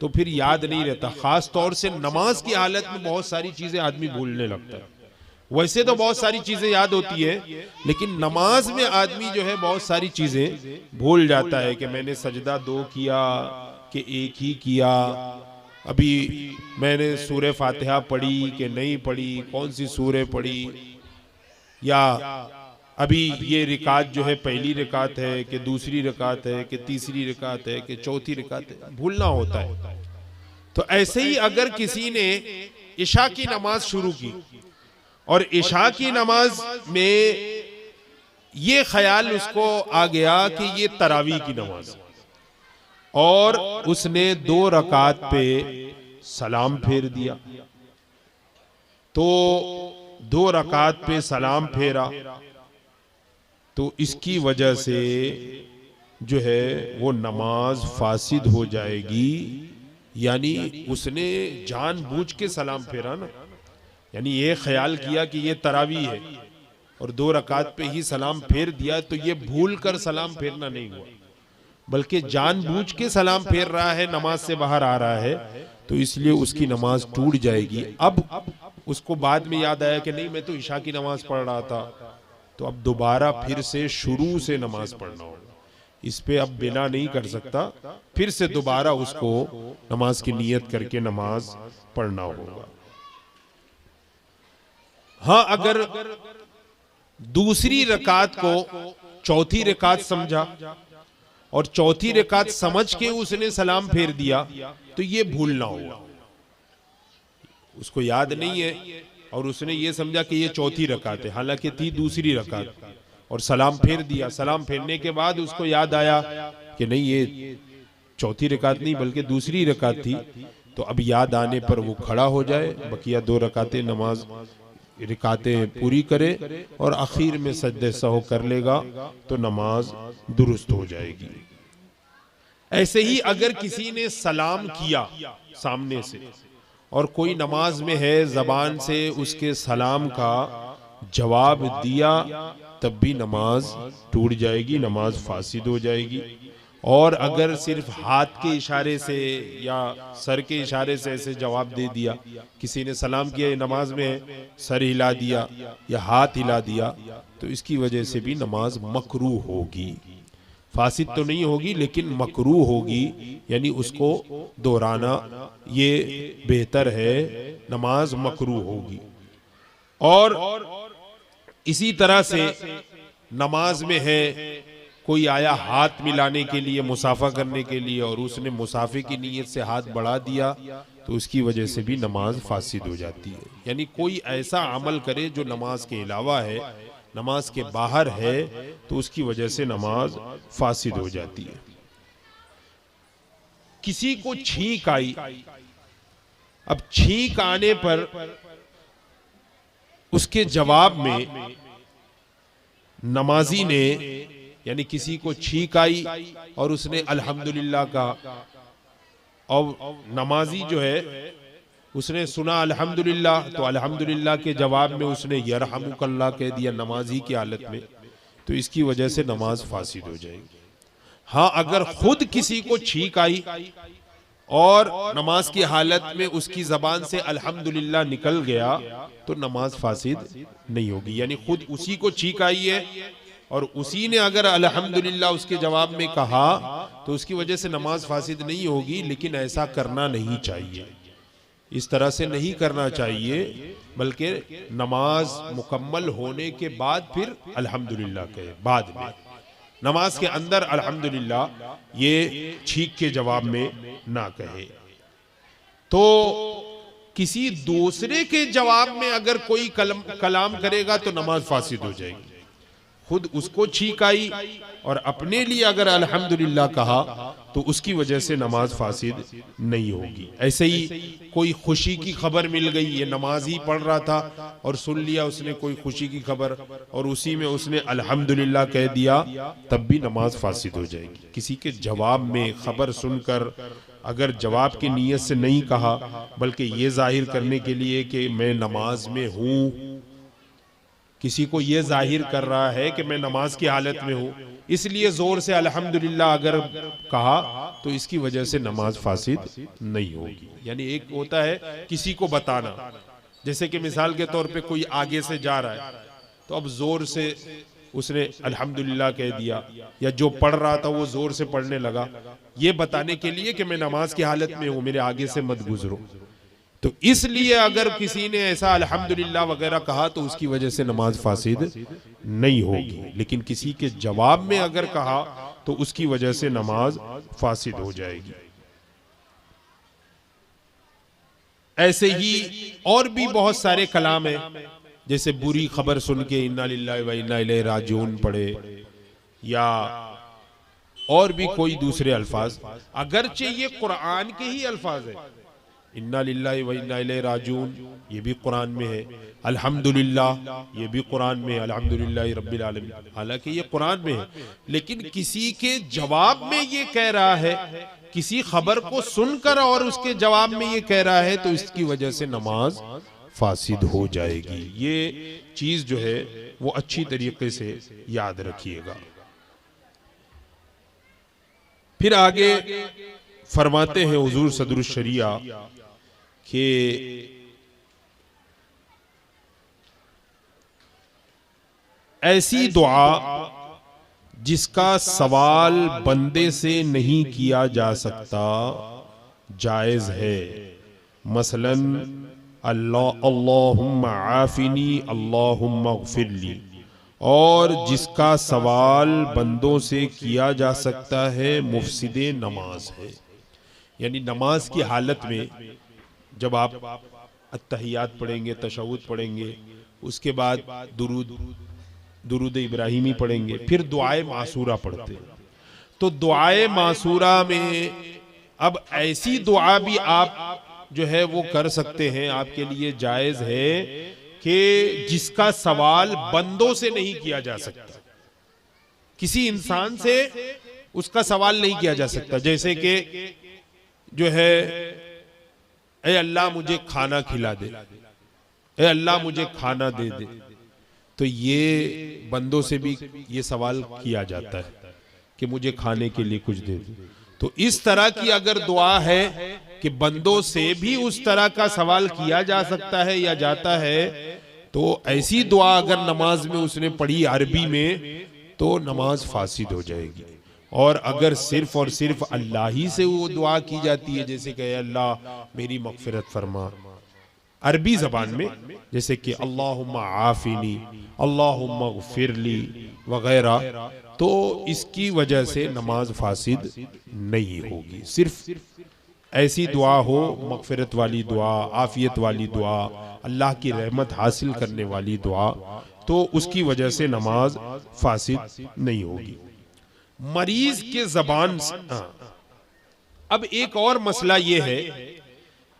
[SPEAKER 2] तो फिर याद नहीं रहता। खास तौर से नमाज की हालत में बहुत सारी चीजें आदमी भूलने लगता है। वैसे तो बहुत सारी चीजें याद होती है, लेकिन नमाज में आदमी जो है बहुत सारी चीजें भूल जाता है कि मैंने सजदा 2 किया कि 1 ही किया, अभी मैंने सूरह फातिहा पढ़ी कि नहीं पढ़ी, कौन सी सूरह पढ़ी, या अभी ये रिकात जो है पहली रिकात है कि दूसरी रिकात है कि तीसरी रिकात है कि चौथी रिकात है, भूलना होता है। तो ऐसे ही अगर किसी ने इशा की नमाज शुरू की और इशा की नमाज में ये ख्याल उसको आ गया कि ये तरावी की नमाज, और उसने 2 रकात पे सलाम फेर दिया, तो 2 रकात पे सलाम फेरा, तो इसकी वजह से जो है वो नमाज फासिद हो जाएगी। यानी उसने जानबूझ के सलाम फेरा ना, यानी ये ख्याल किया कि ये तरावी है और 2 रकात पे ही सलाम फेर दिया, तो ये भूल कर सलाम फेरना नहीं हुआ, बल्कि जानबूझ के सलाम फेर रहा है, नमाज से बाहर आ रहा है, तो इसलिए उसकी नमाज टूट जाएगी। अब उसको बाद में याद आया कि नहीं मैं तो इशा की नमाज पढ़ रहा था, तो अब दोबारा फिर से शुरू से नमाज पढ़ना होगा। इस पे अब बिना नहीं कर सकता, फिर से दोबारा उसको नमाज की नियत करके नमाज पढ़ना होगा। हाँ, अगर दूसरी रकात को चौथी रकात समझा और चौथी रकात समझ के उसने सलाम फेर दिया, तो ये भूलना होगा। उसको याद नहीं है और उसने ये समझा कि ये चौथी रकात है, हालांकि थी दूसरी रकात, और सलाम फेर दिया। सलाम फेरने के बाद उसको याद आया कि नहीं ये चौथी रकात नहीं बल्कि दूसरी रकात थी, तो अब याद आने पर वो खड़ा हो जाए, बकिया 2 रकातें नमाज रकातें पूरी करे और आखिर में सजदे सहू कर लेगा, तो नमाज दुरुस्त हो जाएगी। ऐसे ही अगर किसी ने सलाम किया सामने से और कोई नमाज में है, जबान से उसके सलाम का जवाब दिया, तब भी नमाज टूट जाएगी, नमाज फासिद हो जाएगी। और अगर सिर्फ हाथ के इशारे से या सर के इशारे से ऐसे जवाब दे दिया, किसी ने सलाम किया नमाज में, सर हिला दिया या हाथ हिला दिया, तो इसकी वजह से भी नमाज मकरूह होगी। फासिद तो नहीं होगी लेकिन मकरूह होगी, यानी उसको दोहराना ये बेहतर है, नमाज मकरूह होगी। और इसी तरह से नमाज में है कोई आया हाथ मिलाने के लिए, मुसाफा करने के लिए, और उसने मुसाफे की नीयत से हाथ बढ़ा दिया, तो उसकी वजह से भी नमाज फासिद हो जाती है। यानी कोई ऐसा अमल करे जो नमाज के अलावा है, नमाज के बाहर है, तो उसकी वजह से नमाज फासिद हो जाती है। किसी को छींक आई, अब छींक आने पर उसके जवाब में नमाजी ने, यानी किसी को छींक आई और उसने अल्हम्दुलिल्लाह कहा, और नमाजी जो है उसने सुना अल्हम्दुलिल्लाह, तो अल्हम्दुलिल्लाह के जवाब में उसने यरहमुकल्लाह कह दिया नमाजी की हालत में, तो इसकी वजह से नमाज फासिद हो जाएगी। हाँ, अगर खुद किसी को छींक आई और नमाज की हालत में उसकी जबान से अल्हम्दुलिल्लाह निकल गया, तो नमाज फासिद नहीं होगी। यानी खुद उसी को छींक आई है और उसी ने अगर अल्हम्दुलिल्लाह उसके जवाब में कहा, तो उसकी वजह से नमाज फासिद नहीं होगी, लेकिन ऐसा करना नहीं चाहिए, इस तरह से नहीं करना चाहिए, बल्कि नमाज मुकम्मल होने के बाद फिर अल्हम्दुलिल्लाह कहे, बाद में। नमाज के अंदर अल्हम्दुलिल्लाह ये छींक के जवाब में ना कहे। तो किसी दूसरे के जवाब में अगर कोई कलाम करेगा तो नमाज फासिद हो जाएगी। खुद उसको छींक आई और अपने लिए अगर अल्हम्दुलिल्लाह कहा, तो उसकी वजह से नमाज फासिद नहीं होगी। ऐसे ही कोई खुशी की खबर मिल गई, ये नमाज ही पढ़ रहा था और सुन लिया उसने कोई खुशी की खबर और उसी में उसने अल्हम्दुलिल्लाह कह दिया, तब भी नमाज फासिद हो जाएगी। किसी के जवाब में खबर सुनकर अगर जवाब की नीयत से नहीं कहा, बल्कि ये जाहिर करने के लिए कि मैं नमाज में हूँ, किसी को ये जाहिर कर रहा है कि मैं नमाज की हालत में हूँ, इसलिए जोर से अल्हम्दुलिल्लाह अगर कहा, तो इसकी वजह से नमाज फासिद नहीं होगी। यानी एक होता है किसी को बताना, जैसे कि मिसाल के तौर पे कोई आगे से जा रहा है, तो अब जोर से उसने अल्हम्दुलिल्लाह कह दिया, या जो पढ़ रहा था वो जोर से पढ़ने लगा, ये बताने के लिए कि मैं नमाज की हालत में हूँ, मेरे आगे से मत गुजरो। तो इसलिए अगर किसी ने ऐसा अल्हम्दुलिल्लाह वगैरह कहा तो उसकी वजह से नमाज फासिद नहीं होगी, लेकिन किसी के जवाब में अगर कहा तो उसकी वजह से नमाज फासिद हो जाएगी। ऐसे ही और भी बहुत सारे कलाम हैं, जैसे बुरी खबर सुन के इन्ना लिल्लाहि व इन्ना इलैहि राजिऊन पढ़े, या और भी कोई दूसरे अल्फाज, अगरचे ये कुरान के ही अल्फाज है। इन्ना लिल्लाहि व इन्ना इलैहि राजिऊन ये भी कुरान में है, अल्हम्दुलिल्लाह ये भी कुरान में, अल्हम्दुलिल्लाहि रब्बिल आलमीन, हालांकि ये कुरान में है, लेकिन किसी के जवाब में ये कह रहा है, किसी खबर को सुनकर और उसके जवाब में ये कह रहा है, तो इसकी वजह से नमाज फासिद हो जाएगी। ये चीज जो है वो अच्छी तरीके से याद रखिएगा। फिर आगे फरमाते हैं हुजूर सदरुश शरिया कि ऐसी दुआ जिसका सवाल बंदे से नहीं किया जा सकता जायज है, मसलन अल्लाहुम्मा आफिनी अल्लाहुम्मा गफिरली, और जिसका सवाल बंदों से किया जा सकता है मुफसिदे नमाज है। यानी नमाज की हालत में जब आप अत्तहियात पढ़ेंगे, तशहुद पढ़ेंगे, उसके बाद दुरूद इब्राहिमी पढ़ेंगे, फिर दुआए मासूरा पढ़ते हैं, तो दुआए मासूरा में अब ऐसी दुआ भी आप जो है वो कर सकते हैं, आपके लिए जायज है कि जिसका सवाल बंदों से नहीं किया जा सकता, किसी इंसान से उसका सवाल नहीं किया जा सकता। जैसे कि जो है ए अल्लाह मुझे खाना खिला दे, ए अल्लाह मुझे खाना दे दे, तो ये बंदों से भी ये सवाल किया जाता है कि मुझे खाने के लिए कुछ दे दे। तो इस तरह की अगर दुआ है कि बंदों से भी उस तरह का सवाल किया जा सकता है या जाता है, तो ऐसी दुआ अगर नमाज में उसने पढ़ी अरबी में तो नमाज फासिद हो जाएगी। और अगर सिर्फ और सिर्फ अल्लाह ही से वो दुआ की जाती है, जैसे कि अल्लाह मेरी मगफिरत फरमा, अरबी जबान में, जैसे कि अल्लाहुम्मा आफिनी अल्लाहुम्मा गफिरली वगैरह, तो इसकी वजह से नमाज फासिद नहीं होगी। सिर्फ ऐसी दुआ हो, मगफिरत वाली दुआ, आफियत वाली दुआ, अल्लाह की रहमत हासिल करने वाली दुआ, तो उसकी वजह से नमाज फासिद नहीं होगी। मरीज के जबान से अब एक और मसला यह है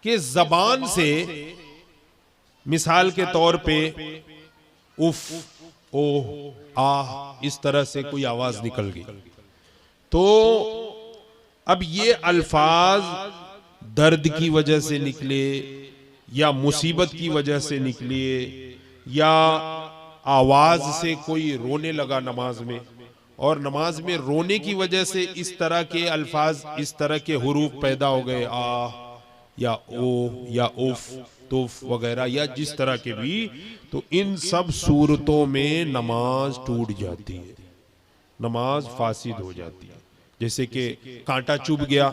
[SPEAKER 2] कि जबान से मिसाल के तौर पे उफ, ओह, आह, इस तरह से कोई आवाज निकल गई, तो अब ये अल्फाज दर्द की वजह से निकले या मुसीबत की वजह से निकले या आवाज से कोई रोने लगा नमाज में, और नमाज में रोने की वजह से इस तरह के अल्फाज, इस तरह के हुरूफ पैदा हो गए, आह या ओ या उफ, तुफ वगैरह, या जिस तरह के भी, तो इन सब सूरतों में नमाज टूट जाती है, नमाज फासिद हो जाती है। जैसे कि कांटा चुभ गया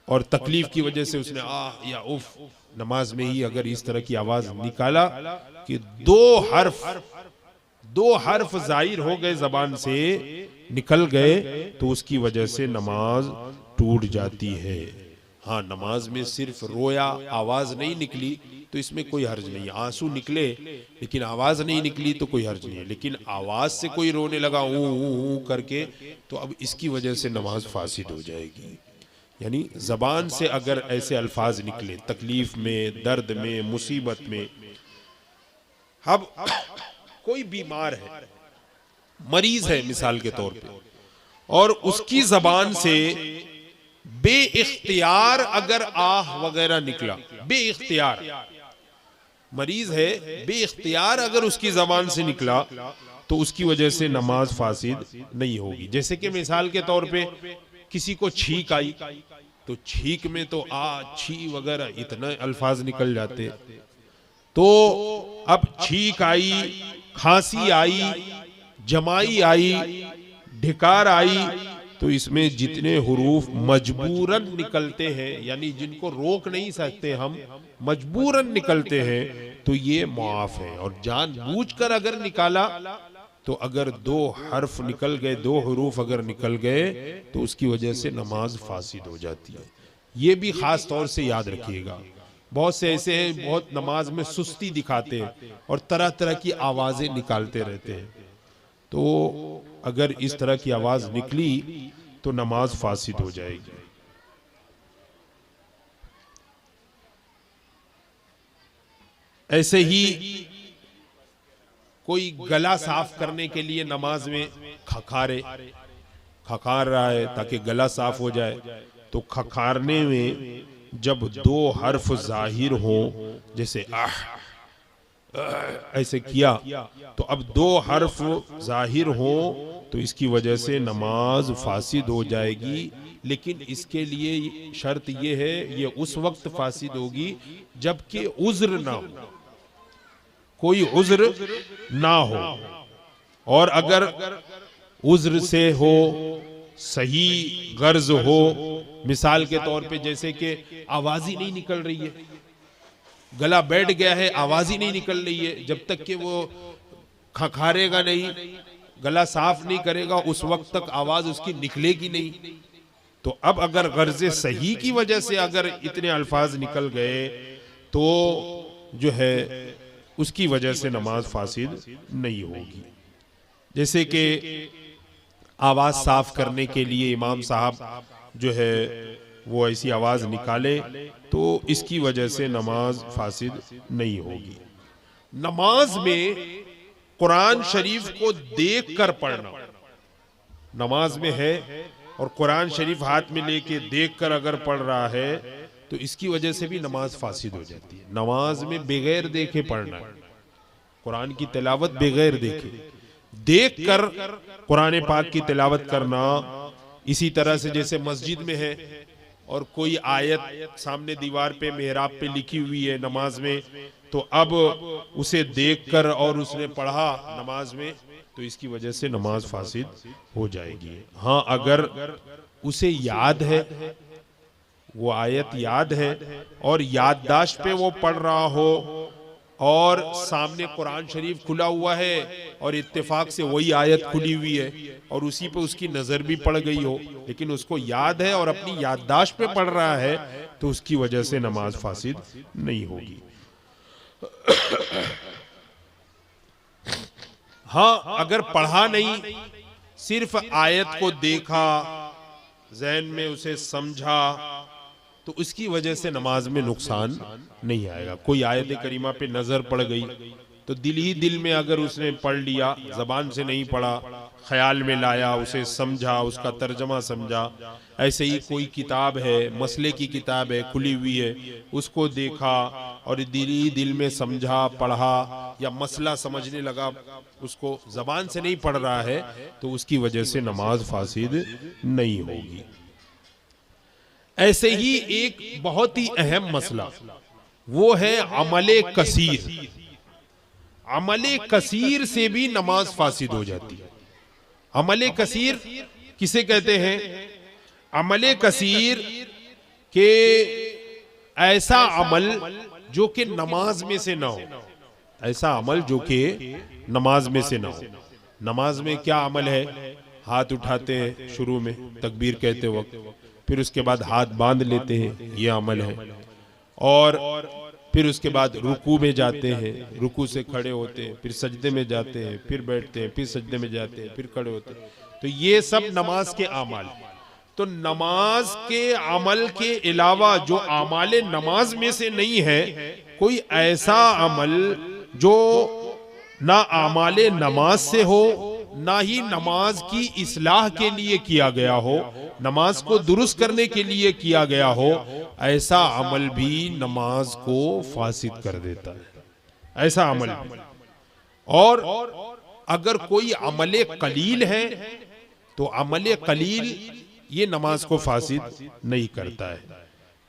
[SPEAKER 2] और तकलीफ की वजह से उसने आह या उफ नमाज में ही अगर इस तरह की आवाज निकाला कि दो हर्फ जाहिर हो गए, जबान से निकल गए, तो उसकी वजह से नमाज टूट जाती है। हाँ, नमाज में सिर्फ रोया, आवाज नहीं निकली तो इसमें कोई हर्ज नहीं, आंसू निकले लेकिन आवाज नहीं निकली तो कोई हर्ज नहीं है, लेकिन आवाज से कोई रोने लगा ऊ करके, तो अब इसकी वजह से नमाज फासिद हो जाएगी। यानी जबान से अगर ऐसे अल्फाज निकले तकलीफ में, दर्द में, मुसीबत में, अब कोई बीमार है, मरीज है मिसाल के तौर पे, और उसकी जबान से बेइख्तियार अगर आह वगैरह निकला, बेइख्तियार मरीज है, बेइख्तियार अगर उसकी जबान से निकला तो उसकी वजह से नमाज फासिद नहीं होगी। जैसे कि मिसाल के तौर पे किसी को छींक आई, तो छींक में तो छी वगैरह इतने अल्फाज निकल जाते, तो अब छींक आई, खांसी आई, जमाई आई, ढिकार आई, तो इसमें जितने हुरूफ मजबूरन निकलते हैं, यानी जिनको रोक नहीं सकते हम, मजबूरन निकलते हैं, तो ये मुआफ है। और जानबूझकर अगर निकाला तो अगर 2 हर्फ निकल गए, 2 हुरूफ अगर निकल गए, तो उसकी वजह से नमाज फासिद हो जाती है। ये भी खास तौर से याद रखिएगा। बहुत से ऐसे हैं बहुत नमाज में सुस्ती दिखाते हैं और तरह तरह की आवाजें निकालते रहते हैं, तो अगर इस तरह की आवाज निकली तो नमाज फासिद हो जाएगी। ऐसे ही कोई गला साफ करने के लिए नमाज में खखार रहा है ताकि गला साफ हो जाए, तो खखारने में जब 2 हर्फ जाहिर हो, जैसे ऐसे किया, तो अब 2 हर्फ जाहिर हो तो इसकी वजह से नमाज फासिद हो जाएगी। लेकिन इसके लिए शर्त ये है, ये उस वक्त फासिद होगी जबकि उज्र ना हो, कोई उज्र ना हो। और अगर उज्र से हो, सही गर्ज हो, मिसाल के तौर पे जैसे कि आवाज ही नहीं निकल रही है, गला बैठ गया है, आवाज ही नहीं निकल रही है, जब तक कि वो खखारेगा नहीं, गला साफ नहीं करेगा, उस वक्त तक आवाज उसकी निकलेगी नहीं। तो अब अगर गर्ज सही की वजह से अगर इतने अल्फाज निकल गए तो जो है उसकी वजह से नमाज फासिद नहीं होगी। जैसे कि आवाज साफ करने के लिए इमाम साहब जो है वो ऐसी आवाज निकाले तो इसकी वजह से नमाज फासिद नहीं होगी। नमाज में कुरान शरीफ को देख कर पढ़ना, नमाज में है और कुरान शरीफ हाथ में लेके देख कर अगर पढ़ रहा है तो इसकी वजह से भी नमाज फासिद हो जाती है। नमाज में बगैर देखे पढ़ना है, कुरान की तिलावत बगैर देखे, देख कर कुरान पाक की तिलावत करना। इसी तरह से जैसे मस्जिद में है और कोई आयत सामने दीवार पे मेहराब पे लिखी हुई है नमाज में, तो अब उसे देखकर और उसने पढ़ा नमाज में, तो इसकी वजह से नमाज फासिद हो जाएगी। हाँ, अगर उसे याद है, वो आयत याद है और याददाश्त पे वो पढ़ रहा हो और सामने कुरान शरीफ खुला हुआ है और इत्तेफाक से वही आयत खुली हुई है और उसी पे उसकी नजर भी पड़ गई हो, लेकिन उसको याद है और अपनी याददाश्त पे पढ़ रहा है, तो उसकी वजह से नमाज फासिद नहीं होगी। हाँ, अगर पढ़ा नहीं, सिर्फ आयत को देखा, ज़हन में उसे समझा, तो उसकी वजह से नमाज में नुकसान नहीं आएगा। कोई आयत करीमा पे नजर पड़ गई तो दिल ही दिल में अगर उसने पढ़ लिया, जबान से नहीं पढ़ा, ख्याल में लाया, उसे समझा, उसका तर्जमा समझा। ऐसे ही कोई किताब है, मसले की किताब है, खुली हुई है, उसको देखा और दिल ही दिल में समझा, पढ़ा या मसला समझने लगा, उसको जबान से नहीं पढ़ रहा है, तो उसकी वजह से नमाज फासिद नहीं होगी। ऐसे ही एक बहुत ही अहम मसला वो है अमले कसीर। अमले कसीर से भी नमाज फासिद हो जाती है। अमले कसीर किसे कहते हैं? अमले कसीर के ऐसा अमल जो कि नमाज में से ना हो, ऐसा अमल जो कि नमाज में से ना हो। नमाज में क्या अमल है? हाथ उठाते हैं शुरू में तकबीर कहते वक्त, फिर उसके बाद हाथ बांध लेते हैं, ये अमल है, और फिर उसके बाद रुकू में जाते हैं, रुकू से खड़े होते हैं, फिर सजदे में जाते हैं, फिर बैठते हैं, फिर सजदे में जाते हैं, फिर खड़े होते हैं। तो ये सब नमाज के अमल। तो नमाज के अमल के अलावा जो अमाले नमाज में से नहीं है, कोई ऐसा अमल जो ना अमाले नमाज से हो, ना ही नमाज की इस्लाह के लिए किया गया हो, नमाज को दुरुस्त करने के लिए किया गया हो, ऐसा अमल भी नमाज को फासिद कर देता है। ऐसा अमल भी। और अगर कोई अमले कलील है तो अमले कलील ये नमाज को फासिद नहीं करता है।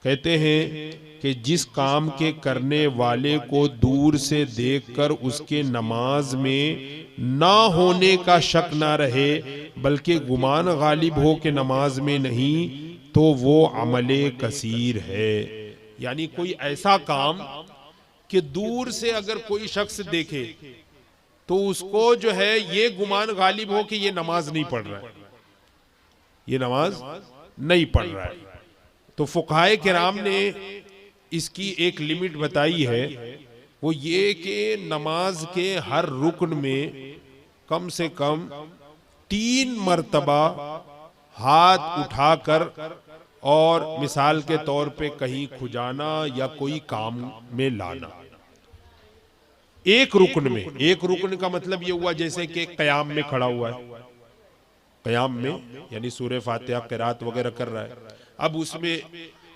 [SPEAKER 2] कहते हैं कि जिस काम के करने वाले को दूर से देखकर उसके नमाज में ना होने का शक ना रहे, बल्कि गुमान गालिब हो कि नमाज में नहीं, तो वो अमले कसीर है। यानी कोई ऐसा काम कि दूर से अगर कोई शख्स देखे तो उसको जो है ये गुमान गालिब हो कि ये नमाज नहीं पढ़ रहा है, ये नमाज नहीं पढ़ रहा है। तो फुक़हाए किराम ने इसकी एक लिमिट बताई है, वो ये कि नमाज के हर रुकन में कम से कम 3 मर्तबा हाथ उठाकर और मिसाल के तौर पे कहीं खुजाना या कोई काम में लाना। एक रुकन में, एक रुकन का मतलब ये हुआ जैसे कि क़याम में खड़ा हुआ है, क़याम में यानी सूरह फातिहा क़िरात वगैरह कर रहा है, अब उसमें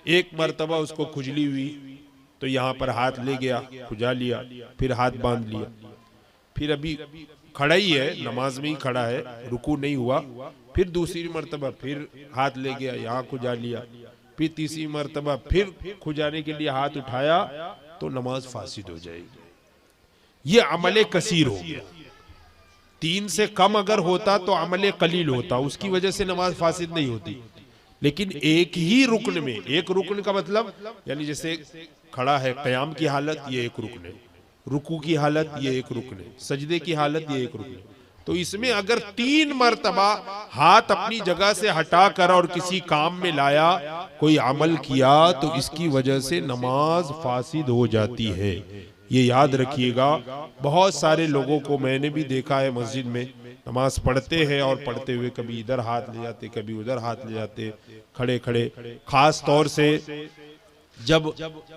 [SPEAKER 2] एक मर्तबा उसको खुजली हुई तो यहाँ पर हाथ ले गया, खुजा लिया, फिर हाथ बांध लिया, फिर अभी खड़ा ही है, नमाज में ही खड़ा है, रुकू नहीं हुआ, फिर दूसरी मर्तबा फिर हाथ ले गया, यहाँ खुजा लिया, फिर तीसरी मर्तबा फिर खुजाने के लिए हाथ उठाया, तो नमाज फासिद हो जाएगी। ये अमले कसीर हो गया। 3 से कम अगर होता तो अमले कलील होता, उसकी वजह से नमाज फासिद नहीं होती। लेकिन एक ही रुकन में, एक रुकन का मतलब यानी जैसे खड़ा है क़याम की हालत, ये एक रुकन है, रुकू की हालत ये एक रुकन है, सजदे की हालत ये एक रुकन है। तो इसमें अगर 3 मर्तबा हाथ अपनी जगह से हटा कर और किसी काम में लाया, कोई अमल किया, तो इसकी वजह से नमाज फासिद हो जाती है। ये याद रखिएगा। बहुत सारे लोगों को मैंने भी देखा है मस्जिद में नमाज पढ़ते हैं और पढ़ते हुए कभी इधर हाथ ले जाते, कभी उधर हाथ ले जाते, खड़े खड़े, खास तौर से जब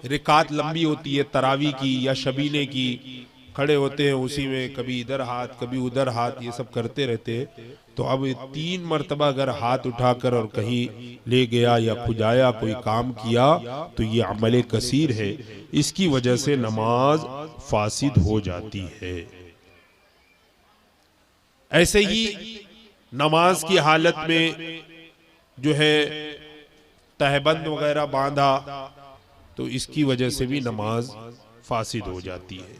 [SPEAKER 2] रिकात लंबी होती है तरावी की या शबीने की, खड़े होते हैं उसी में कभी इधर हाथ कभी उधर हाथ, ये सब करते रहते हैं। तो अब 3 मर्तबा अगर हाथ उठाकर और कहीं ले गया या खुजाया, कोई काम किया, तो ये अमले कसीर है, इसकी वजह से नमाज फासिद हो जाती है। ऐसे ही नमाज की हालत में जो है तहबंद वगैरह बांधा, तो इसकी वजह से भी नमाज फासिद हो जाती है।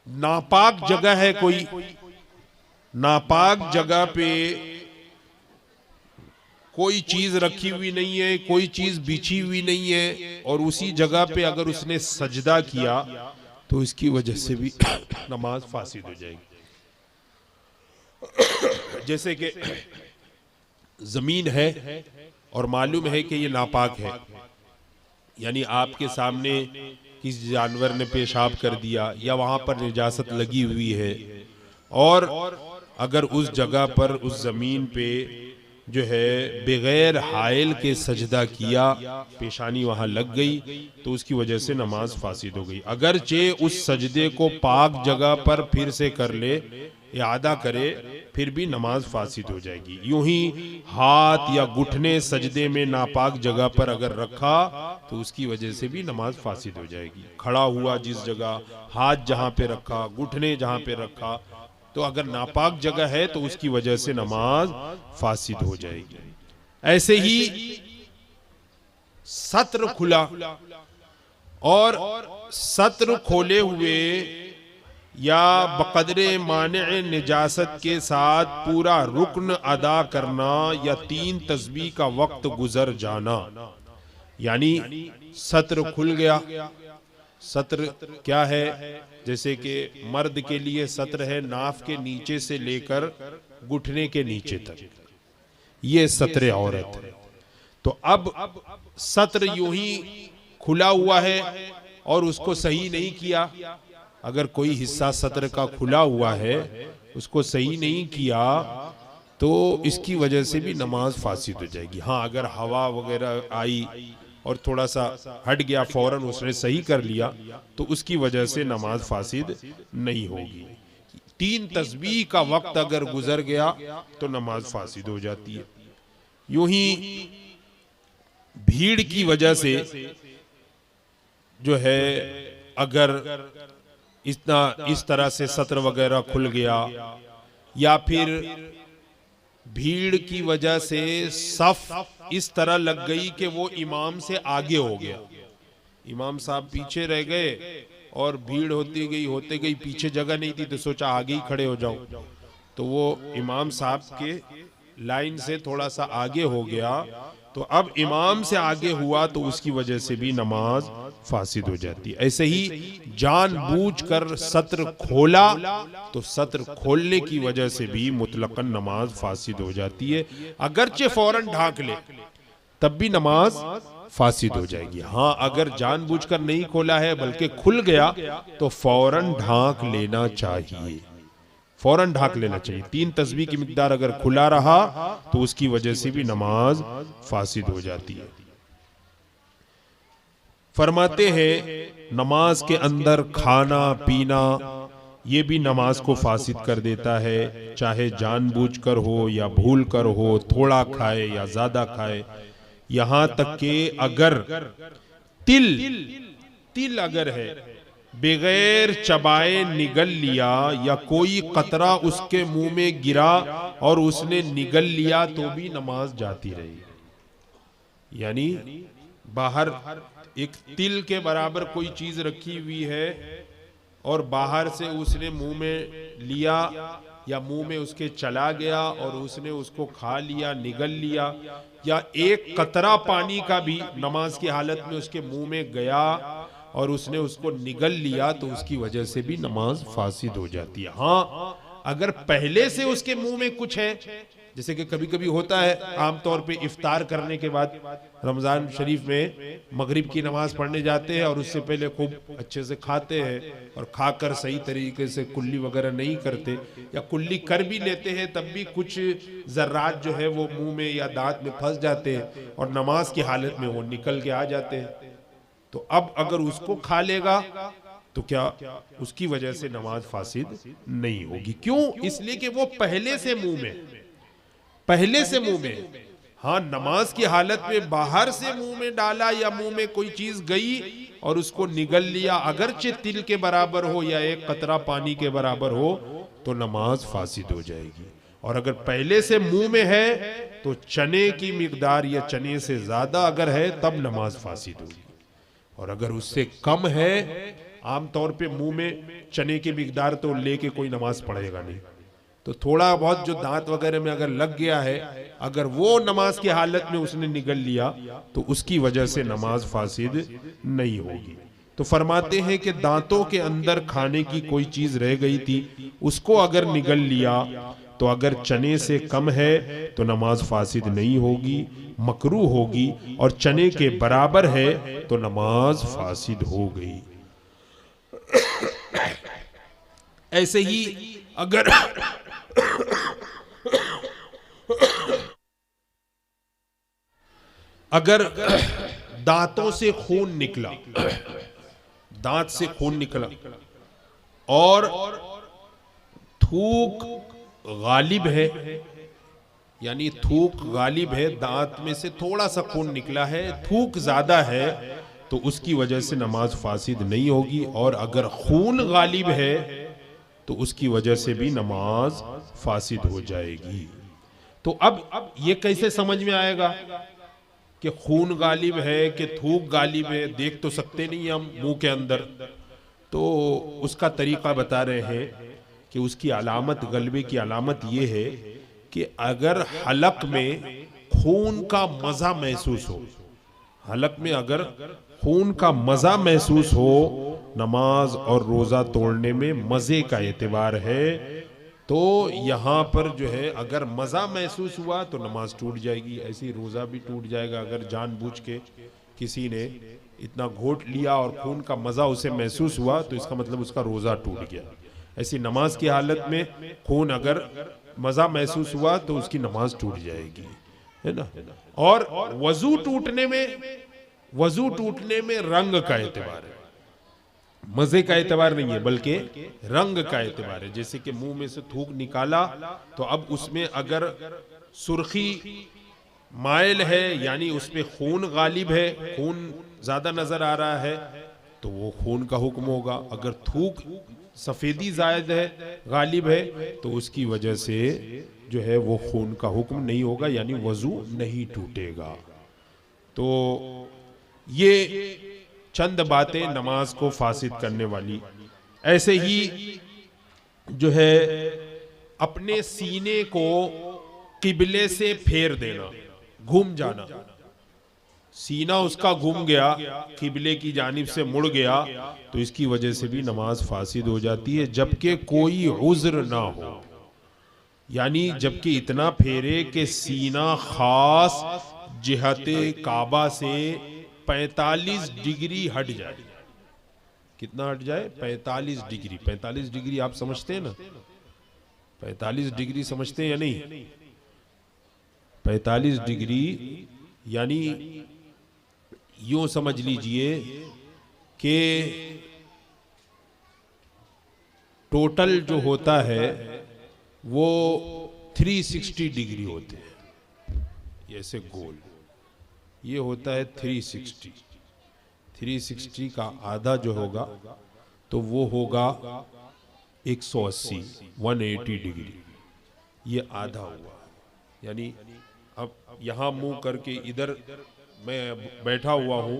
[SPEAKER 2] नापाक जगह है कोई, नापाक जगह पे कोई चीज रखी हुई नहीं है, कोई चीज बिछी हुई नहीं है, और उसी जगह पे अगर उसने सजदा किया तो इसकी वजह से भी नमाज फासिद हो जाएगी। जैसे कि जमीन है और मालूम है कि ये नापाक है, यानी आपके सामने किसी जानवर ने पेशाब कर दिया या वहां पर निजासत लगी हुई है, और अगर उस जगह पर उस जमीन पे जो है बगैर हाइल के सजदा किया, पेशानी वहां लग गई, तो उसकी वजह से नमाज फासिद हो गई। अगरचे उस सजदे को पाक जगह पर फिर से कर ले, इआदा करे, फिर भी नमाज फासिद हो जाएगी। यूं ही हाथ या घुटने सजदे में नापाक जगह पर अगर रखा तो उसकी वजह से भी नमाज फासिद हो जाएगी। खड़ा हुआ जिस जगह, हाथ जहां पे रखा, घुटने जहां पे रखा, तो अगर नापाक जगह है तो उसकी वजह से नमाज फासिद हो जाएगी। ऐसे ही सत्र खुला और सत्र खोले हुए या बकदरे माने निजासत के साथ पूरा रुकन अदा करना या 3 तस्बीह का वक्त गुजर जाना, यानी सत्र खुल गया। सत्र क्या है? जैसे कि मर्द के लिए सत्र है नाफ के नीचे से लेकर घुटने के नीचे तक, ये सत्र औरत है। तो अब सत्र यूं ही खुला हुआ है और उसको सही नहीं किया, अगर कोई हिस्सा सत्र का खुला हुआ है उसको सही नहीं किया तो इसकी वजह से भी नमाज फासिद हो जाएगी। हाँ, अगर हवा वगैरह आई और थोड़ा सा हट गया, फौरन उसने सही कर लिया, तो उसकी वजह से नमाज फासिद नहीं होगी। 3 तस्बीह का वक्त अगर गुजर गया तो नमाज फासिद हो जाती है। यूं ही भीड़ की वजह से जो है अगर इस तरह से सत्र वगैरह खुल गया, या फिर भीड़ की वजह से सफ इस तरह लग गई कि वो इमाम से आगे हो गया, इमाम साहब पीछे रह गए और भीड़ होती गई पीछे जगह नहीं थी तो सोचा आगे ही खड़े हो जाऊं, तो वो इमाम साहब के लाइन से थोड़ा सा आगे हो गया, तो अब इमाम से आगे हुआ तो उसकी वजह से भी नमाज फासिद हो जाती है। ऐसे ही जानबूझकर सत्र खोला तो सत्र खोलने की वजह से भी मुतलकन नमाज फासिद हो जाती है। अगरचे फौरन ढांक ले तब भी नमाज फासिद हो जाएगी। हाँ, अगर जानबूझकर नहीं खोला है बल्कि खुल गया तो फौरन ढांक लेना चाहिए, फौरन ढांक लेना चाहिए। 3 तस्बीह की मिकदार अगर खुला रहा तो उसकी वजह से भी नमाज फासिद हो जाती है। फरमाते हैं नमाज के अंदर खाना पीना ये भी नमाज को फासिद कर देता है, चाहे जानबूझकर हो या भूल कर हो, थोड़ा खाए या ज्यादा खाए। यहां तक कि अगर तिल अगर है बगैर चबाए निगल लिया या कोई कतरा उसके मुंह में गिरा और उसने निगल लिया तो भी नमाज जाती रही। यानी बाहर एक तिल के बराबर कोई चीज रखी हुई है और बाहर से उसने मुंह में लिया या मुंह में उसके चला गया और उसने उसको खा लिया, निगल लिया, या एक कतरा पानी का भी नमाज की हालत में उसके मुंह में गया और उसने उसको निगल लिया तो उसकी वजह से भी नमाज फासिद हो जाती है। हाँ, अगर पहले से उसके मुंह में कुछ है, जैसे कि कभी कभी होता है आमतौर पे इफ्तार करने के बाद रमजान शरीफ में मगरिब की नमाज पढ़ने जाते हैं और उससे पहले खूब अच्छे से खाते हैं और खाकर सही तरीके से कुल्ली वगैरह नहीं करते, या कुल्ली कर भी लेते हैं तब भी कुछ जर्रात जो है वो मुंह में या दांत में फंस जाते हैं और नमाज की हालत में वो निकल के आ जाते हैं। तो अब अगर उसको खा लेगा तो क्या उसकी वजह से नमाज फासिद नहीं होगी? क्यों? इसलिए कि वो पहले से मुंह में। हाँ, नमाज की हालत में बाहर से मुंह में डाला या मुंह में कोई चीज गई और उसको निगल लिया, अगरचे तिल के बराबर हो या एक कतरा पानी के बराबर हो, तो नमाज फासिद हो जाएगी। और अगर पहले से मुंह में है तो चने की मिकदार या चने से ज्यादा अगर है तब नमाज फासिद होगी, और अगर उससे कम है, आमतौर पे मुंह में चने की मिकदार तो लेके कोई नमाज पढ़ेगा नहीं, तो थोड़ा बहुत जो दांत वगैरह में अगर लग गया है, अगर वो नमाज की हालत में उसने निगल लिया तो उसकी वजह से नमाज फासिद नहीं होगी। तो फरमाते हैं कि दांतों के अंदर खाने की कोई चीज रह गई थी, उसको अगर निगल लिया तो अगर चने से कम है तो नमाज फासिद नहीं होगी, मकरूह होगी, और चने के बराबर है तो नमाज फासिद हो गई। ऐसे ही अगर दांतों से खून निकला, दांत से खून निकला और थूक गालिब है, यानी थूक गालिब है, दांत में से थोड़ा सा खून निकला है, थूक ज्यादा है, तो उसकी वजह से नमाज फासिद नहीं होगी। और अगर खून गालिब है तो उसकी वजह से भी नमाज फासिद हो जाएगी। तो अब ये कैसे समझ में आएगा कि खून गालिब है कि थूक गालिब है? देख तो सकते नहीं हम मुंह के अंदर, तो उसका तरीका बता रहे हैं कि उसकी अलामत, गलबे की अलामत ये है कि अगर हलक में खून का मजा महसूस हो, हलक में अगर खून का मजा महसूस हो, नमाज और रोजा तोड़ने में मजे का एतबार है, तो यहां पर जो है अगर मजा महसूस हुआ तो नमाज टूट जाएगी, ऐसे ही रोजा भी टूट जाएगा। अगर जानबूझ के किसी ने इतना घोट लिया और खून का मजा उसे महसूस हुआ तो इसका मतलब उसका रोजा टूट गया। ऐसी नमाज की हालत में खून अगर मजा महसूस हुआ तो उसकी नमाज टूट जाएगी, है ना। और वजू टूटने में रंग का एतबार है, मजे का एतबार नहीं है बल्कि रंग का एतबार है। जैसे कि मुंह में से थूक निकाला तो अब उसमें अगर सुर्खी माइल है, यानी उसमें खून गालिब है, खून ज्यादा नजर आ रहा है, तो वो खून का हुक्म होगा। अगर थूक सफेदी जायद है, गालिब है, तो उसकी वजह से जो है वो खून का हुक्म नहीं होगा, यानी वजू नहीं टूटेगा। तो ये चंद बातें नमाज को फासिद करने वाली। ऐसे ही जो है अपने सीने को किबले से फेर देना, घूम जाना। सीना उसका घूम गया, किबले की जानिब से मुड़ गया, तो इसकी वजह से भी नमाज फासिद हो जाती है, जबकि कोई उज़्र ना हो। यानी जबकि इतना फेरे कि सीना खास जिहते काबा से 45 डिग्री हट जाए। कितना हट जाए? 45 डिग्री। 45 डिग्री आप समझते हैं ना? 45 डिग्री समझते हैं या नहीं? 45 डिग्री यानी यूं समझ लीजिए कि टोटल जो होता है वो 360 डिग्री होते हैं, ऐसे गोल। ये होता है 360। 360 का आधा जो होगा तो वो होगा 180, 180 डिग्री। ये आधा हुआ। यानी अब यहाँ मुंह करके इधर मैं बैठा हुआ हूँ,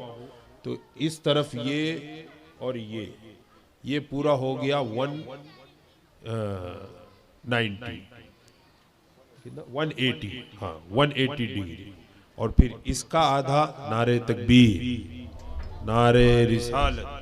[SPEAKER 2] तो इस तरफ ये और ये पूरा हो गया 180, हाँ 180 डिग्री। और फिर इसका आधा नारे तकबीर, नारे रिसालत।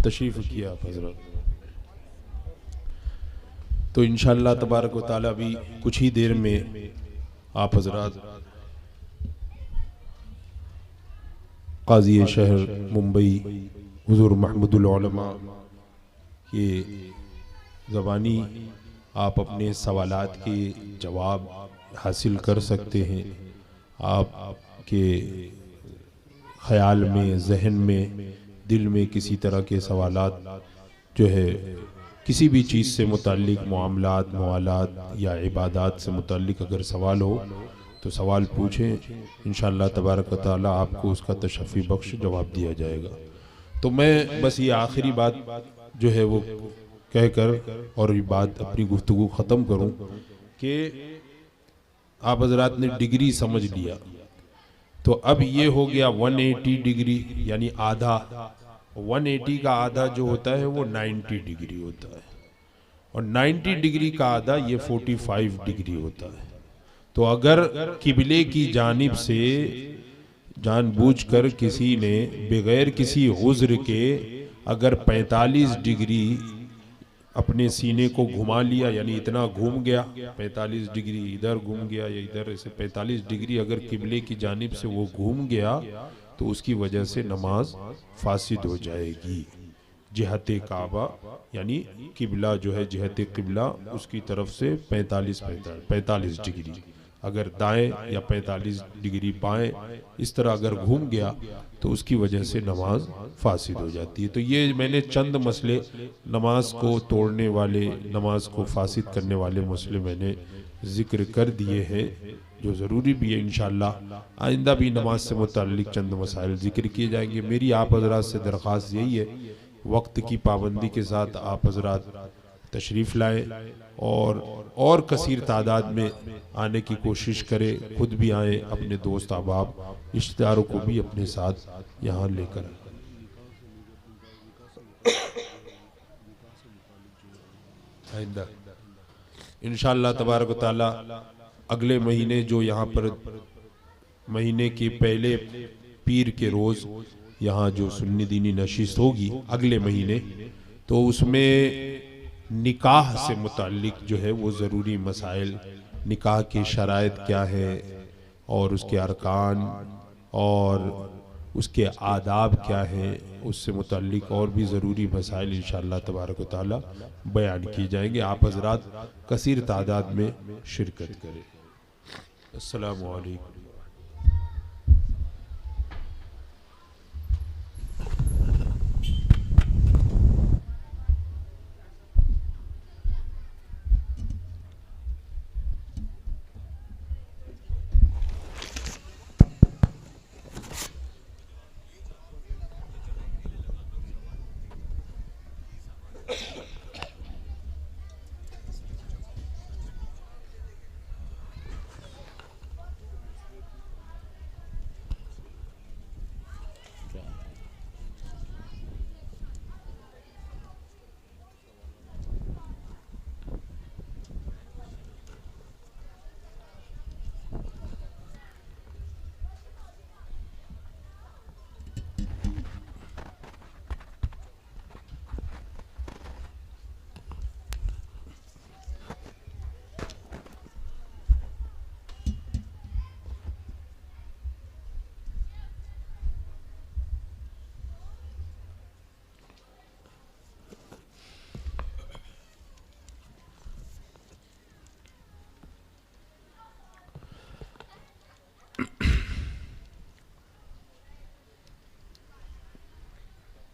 [SPEAKER 2] तशरीफ किया आप हजरत। तो इंशाअल्लाह तबारक व तआला भी कुछ ही देर में आप हजरत काजी शहर मुंबई हुजूर महमूदुल उलमा के ज़बानी आप अपने सवालात के जवाब हासिल कर सकते हैं। आपके ख़याल में, जहन में, दिल में किसी तरह के सवालात जो है किसी भी चीज़ से मुताल्लिक, मामलात, मवालात या इबादात से मुताल्लिक अगर सवाल हो तो सवाल पूछें। इंशाअल्लाह तबारक व तआला आपको उसका तशफ़ी बख्श जवाब दिया जाएगा। तो मैं बस ये आखिरी बात जो है वो कहकर और ये बात अपनी गुफ्तगू ख़त्म करूं कि आप हज़रात ने डिग्री समझ लिया, तो अब ये हो गया 180 डिग्री, यानी आधा। 180 का आधा जो होता है वो 90 डिग्री होता है, और 90 डिग्री का आधा ये 45 डिग्री होता है। तो अगर किबले की जानिब से जानबूझकर किसी ने बगैर किसी उज़्र के अगर 45 डिग्री अपने सीने को घुमा लिया, यानी इतना घूम गया, 45 डिग्री इधर घूम गया या इधर, ऐसे 45 डिग्री अगर किबले की जानिब से वो घूम गया तो उसकी वजह से नमाज फासिद हो जाएगी। जिहते काबा यानी किबला जो है, जिहते किबला उसकी तरफ से 45 डिग्री अगर दाएं या 45 डिग्री बाएं इस तरह अगर घूम गया तो उसकी वजह से नमाज फासिद हो जाती है। तो ये मैंने चंद मसले नमाज को तोड़ने वाले, नमाज को फासिद करने वाले मसले मैंने ज़िक्र कर दिए हैं, जो ज़रूरी भी है। इंशाअल्लाह आइंदा भी नमाज से मुताल्लिक चंद मसाइल ज़िक्र किए जाएंगे। मेरी आप हज़रात से दरख्वास्त यही है, वक्त की पाबंदी के साथ आप हज़रात तशरीफ़ लाएँ और कसीर तादाद में आने की कोशिश करें। खुद भी आएँ, अपने दोस्त अहबाब रिश्तेदारों को भी अपने साथ यहाँ लेकर। आइंदा इंशाअल्लाह तबारक व तआला अगले महीने जो यहाँ पर महीने के पहले पीर के रोज़ यहाँ जो सुन्नी दीनी नशिस्त होगी अगले महीने, तो उसमें निकाह से मुताल्लिक जो है वो ज़रूरी मसाइल, निकाह की शराइत क्या है और उसके अरकान और उसके आदाब क्या है, उससे मुताल्लिक और भी ज़रूरी मसाइल इंशाअल्लाह तबारक व तआला बयान किए जाएंगे। आप हजरात कसीर तादाद में शिरकत करें। अस्सलामु अलैकुम।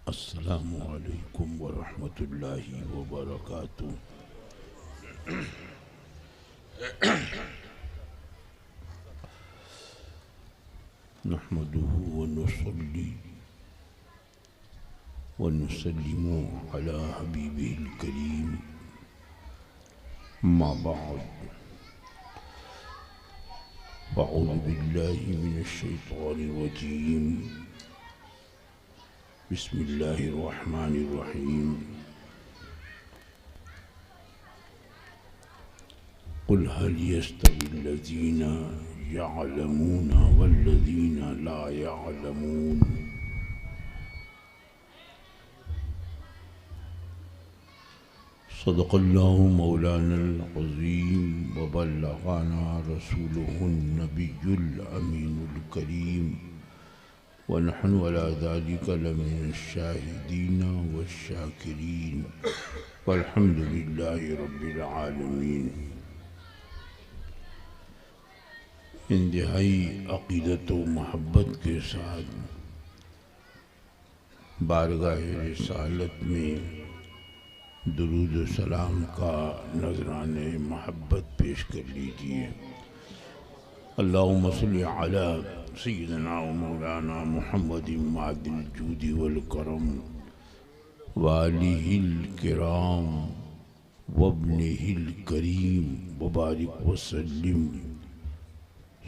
[SPEAKER 3] अस्सलामु अलैकुम वरहमतुल्लाहि वबरकातुहू। नहमदुहु व नुसल्ली व नुसल्लिमु अला हबीबिहिल करीम, अम्मा बअद, अऊज़ु बिल्लाहि मिनश शैतानिर रजीम, बिस्मिल्लाहिर रहमानिर रहीम। कुल हल यस्तवील्लज़ीना यअलमूना वल्लज़ीना ला यअलमून। सदक़ल्लाहु मौलानल अज़ीम व बल्लग़ना रसूलुहुन नबियुल अमीनुल करीम व नहनु अला ज़ालिका लमिनश शाहिदीन वश्शाकिरीन वल्हम्दुलिल्लाहि रब्बिल आलमीन। इंतहाई अक़ीदत व महब्बत के साथ बारगाह रिसालत में दुरूद व सलाम का नजराने महब्बत पेश कर लीजिए। अल्लाहुम्मा सल्लि अला सय्यिदना व मौलाना मुहम्मदिन मादिल जूदि वल करम व आलिहिल किराम व इब्निहिल करीम व बारिक व सल्लिम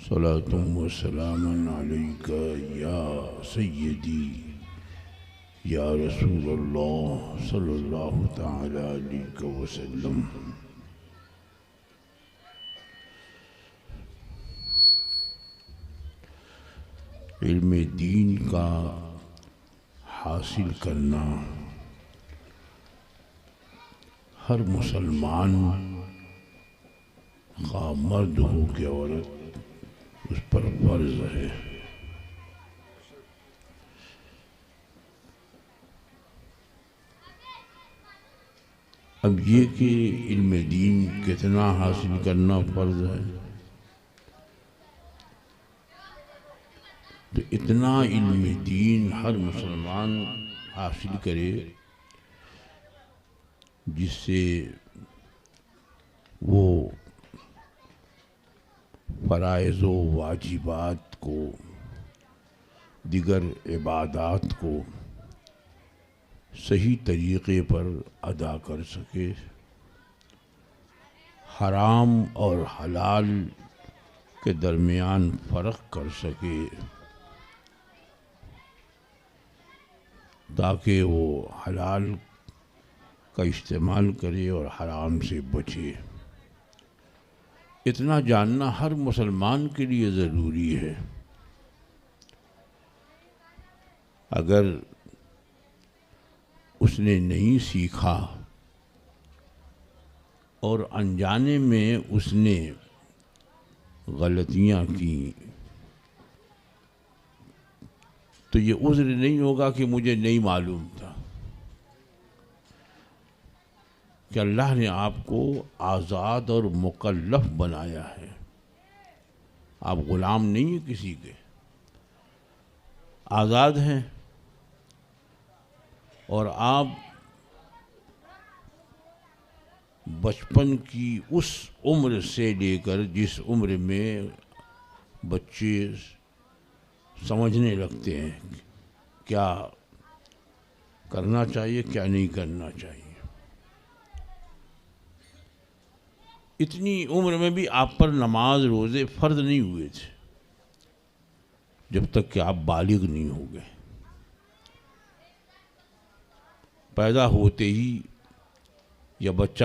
[SPEAKER 3] सलातुम व सलामन अलैका या सय्यदी या रसूलल्लाह सल्लल्लाहु तआला अलैहि वसल्लम। इल्म दीन का हासिल करना हर मुसलमान खा मर्द हो कि औरत उस पर फर्ज है। अब ये कि इल्म दीन कितना हासिल करना फर्ज है, तो इतना इल्म दीन हर मुसलमान हासिल करे जिससे वो फ़राइज़ व वाजिबात को, दिगर इबादात को सही तरीक़े पर अदा कर सके, हराम और हलाल के दरमियान फ़र्क कर सके, ताकि वो हलाल का इस्तेमाल करे और हराम से बचे। इतना जानना हर मुसलमान के लिए ज़रूरी है। अगर उसने नहीं सीखा और अनजाने में उसने गलतियां की, तो ये उज़्र नहीं होगा कि मुझे नहीं मालूम था। कि अल्लाह ने आपको आज़ाद और मुकल्लफ बनाया है, आप ग़ुलाम नहीं हैं किसी के, आज़ाद हैं। और आप बचपन की उस उम्र से लेकर जिस उम्र में बच्चे समझने लगते हैं क्या करना चाहिए क्या नहीं करना चाहिए, इतनी उम्र में भी आप पर नमाज रोज़े फ़र्ज नहीं हुए थे जब तक कि आप बालिग नहीं हो गए। पैदा होते ही या बच्चा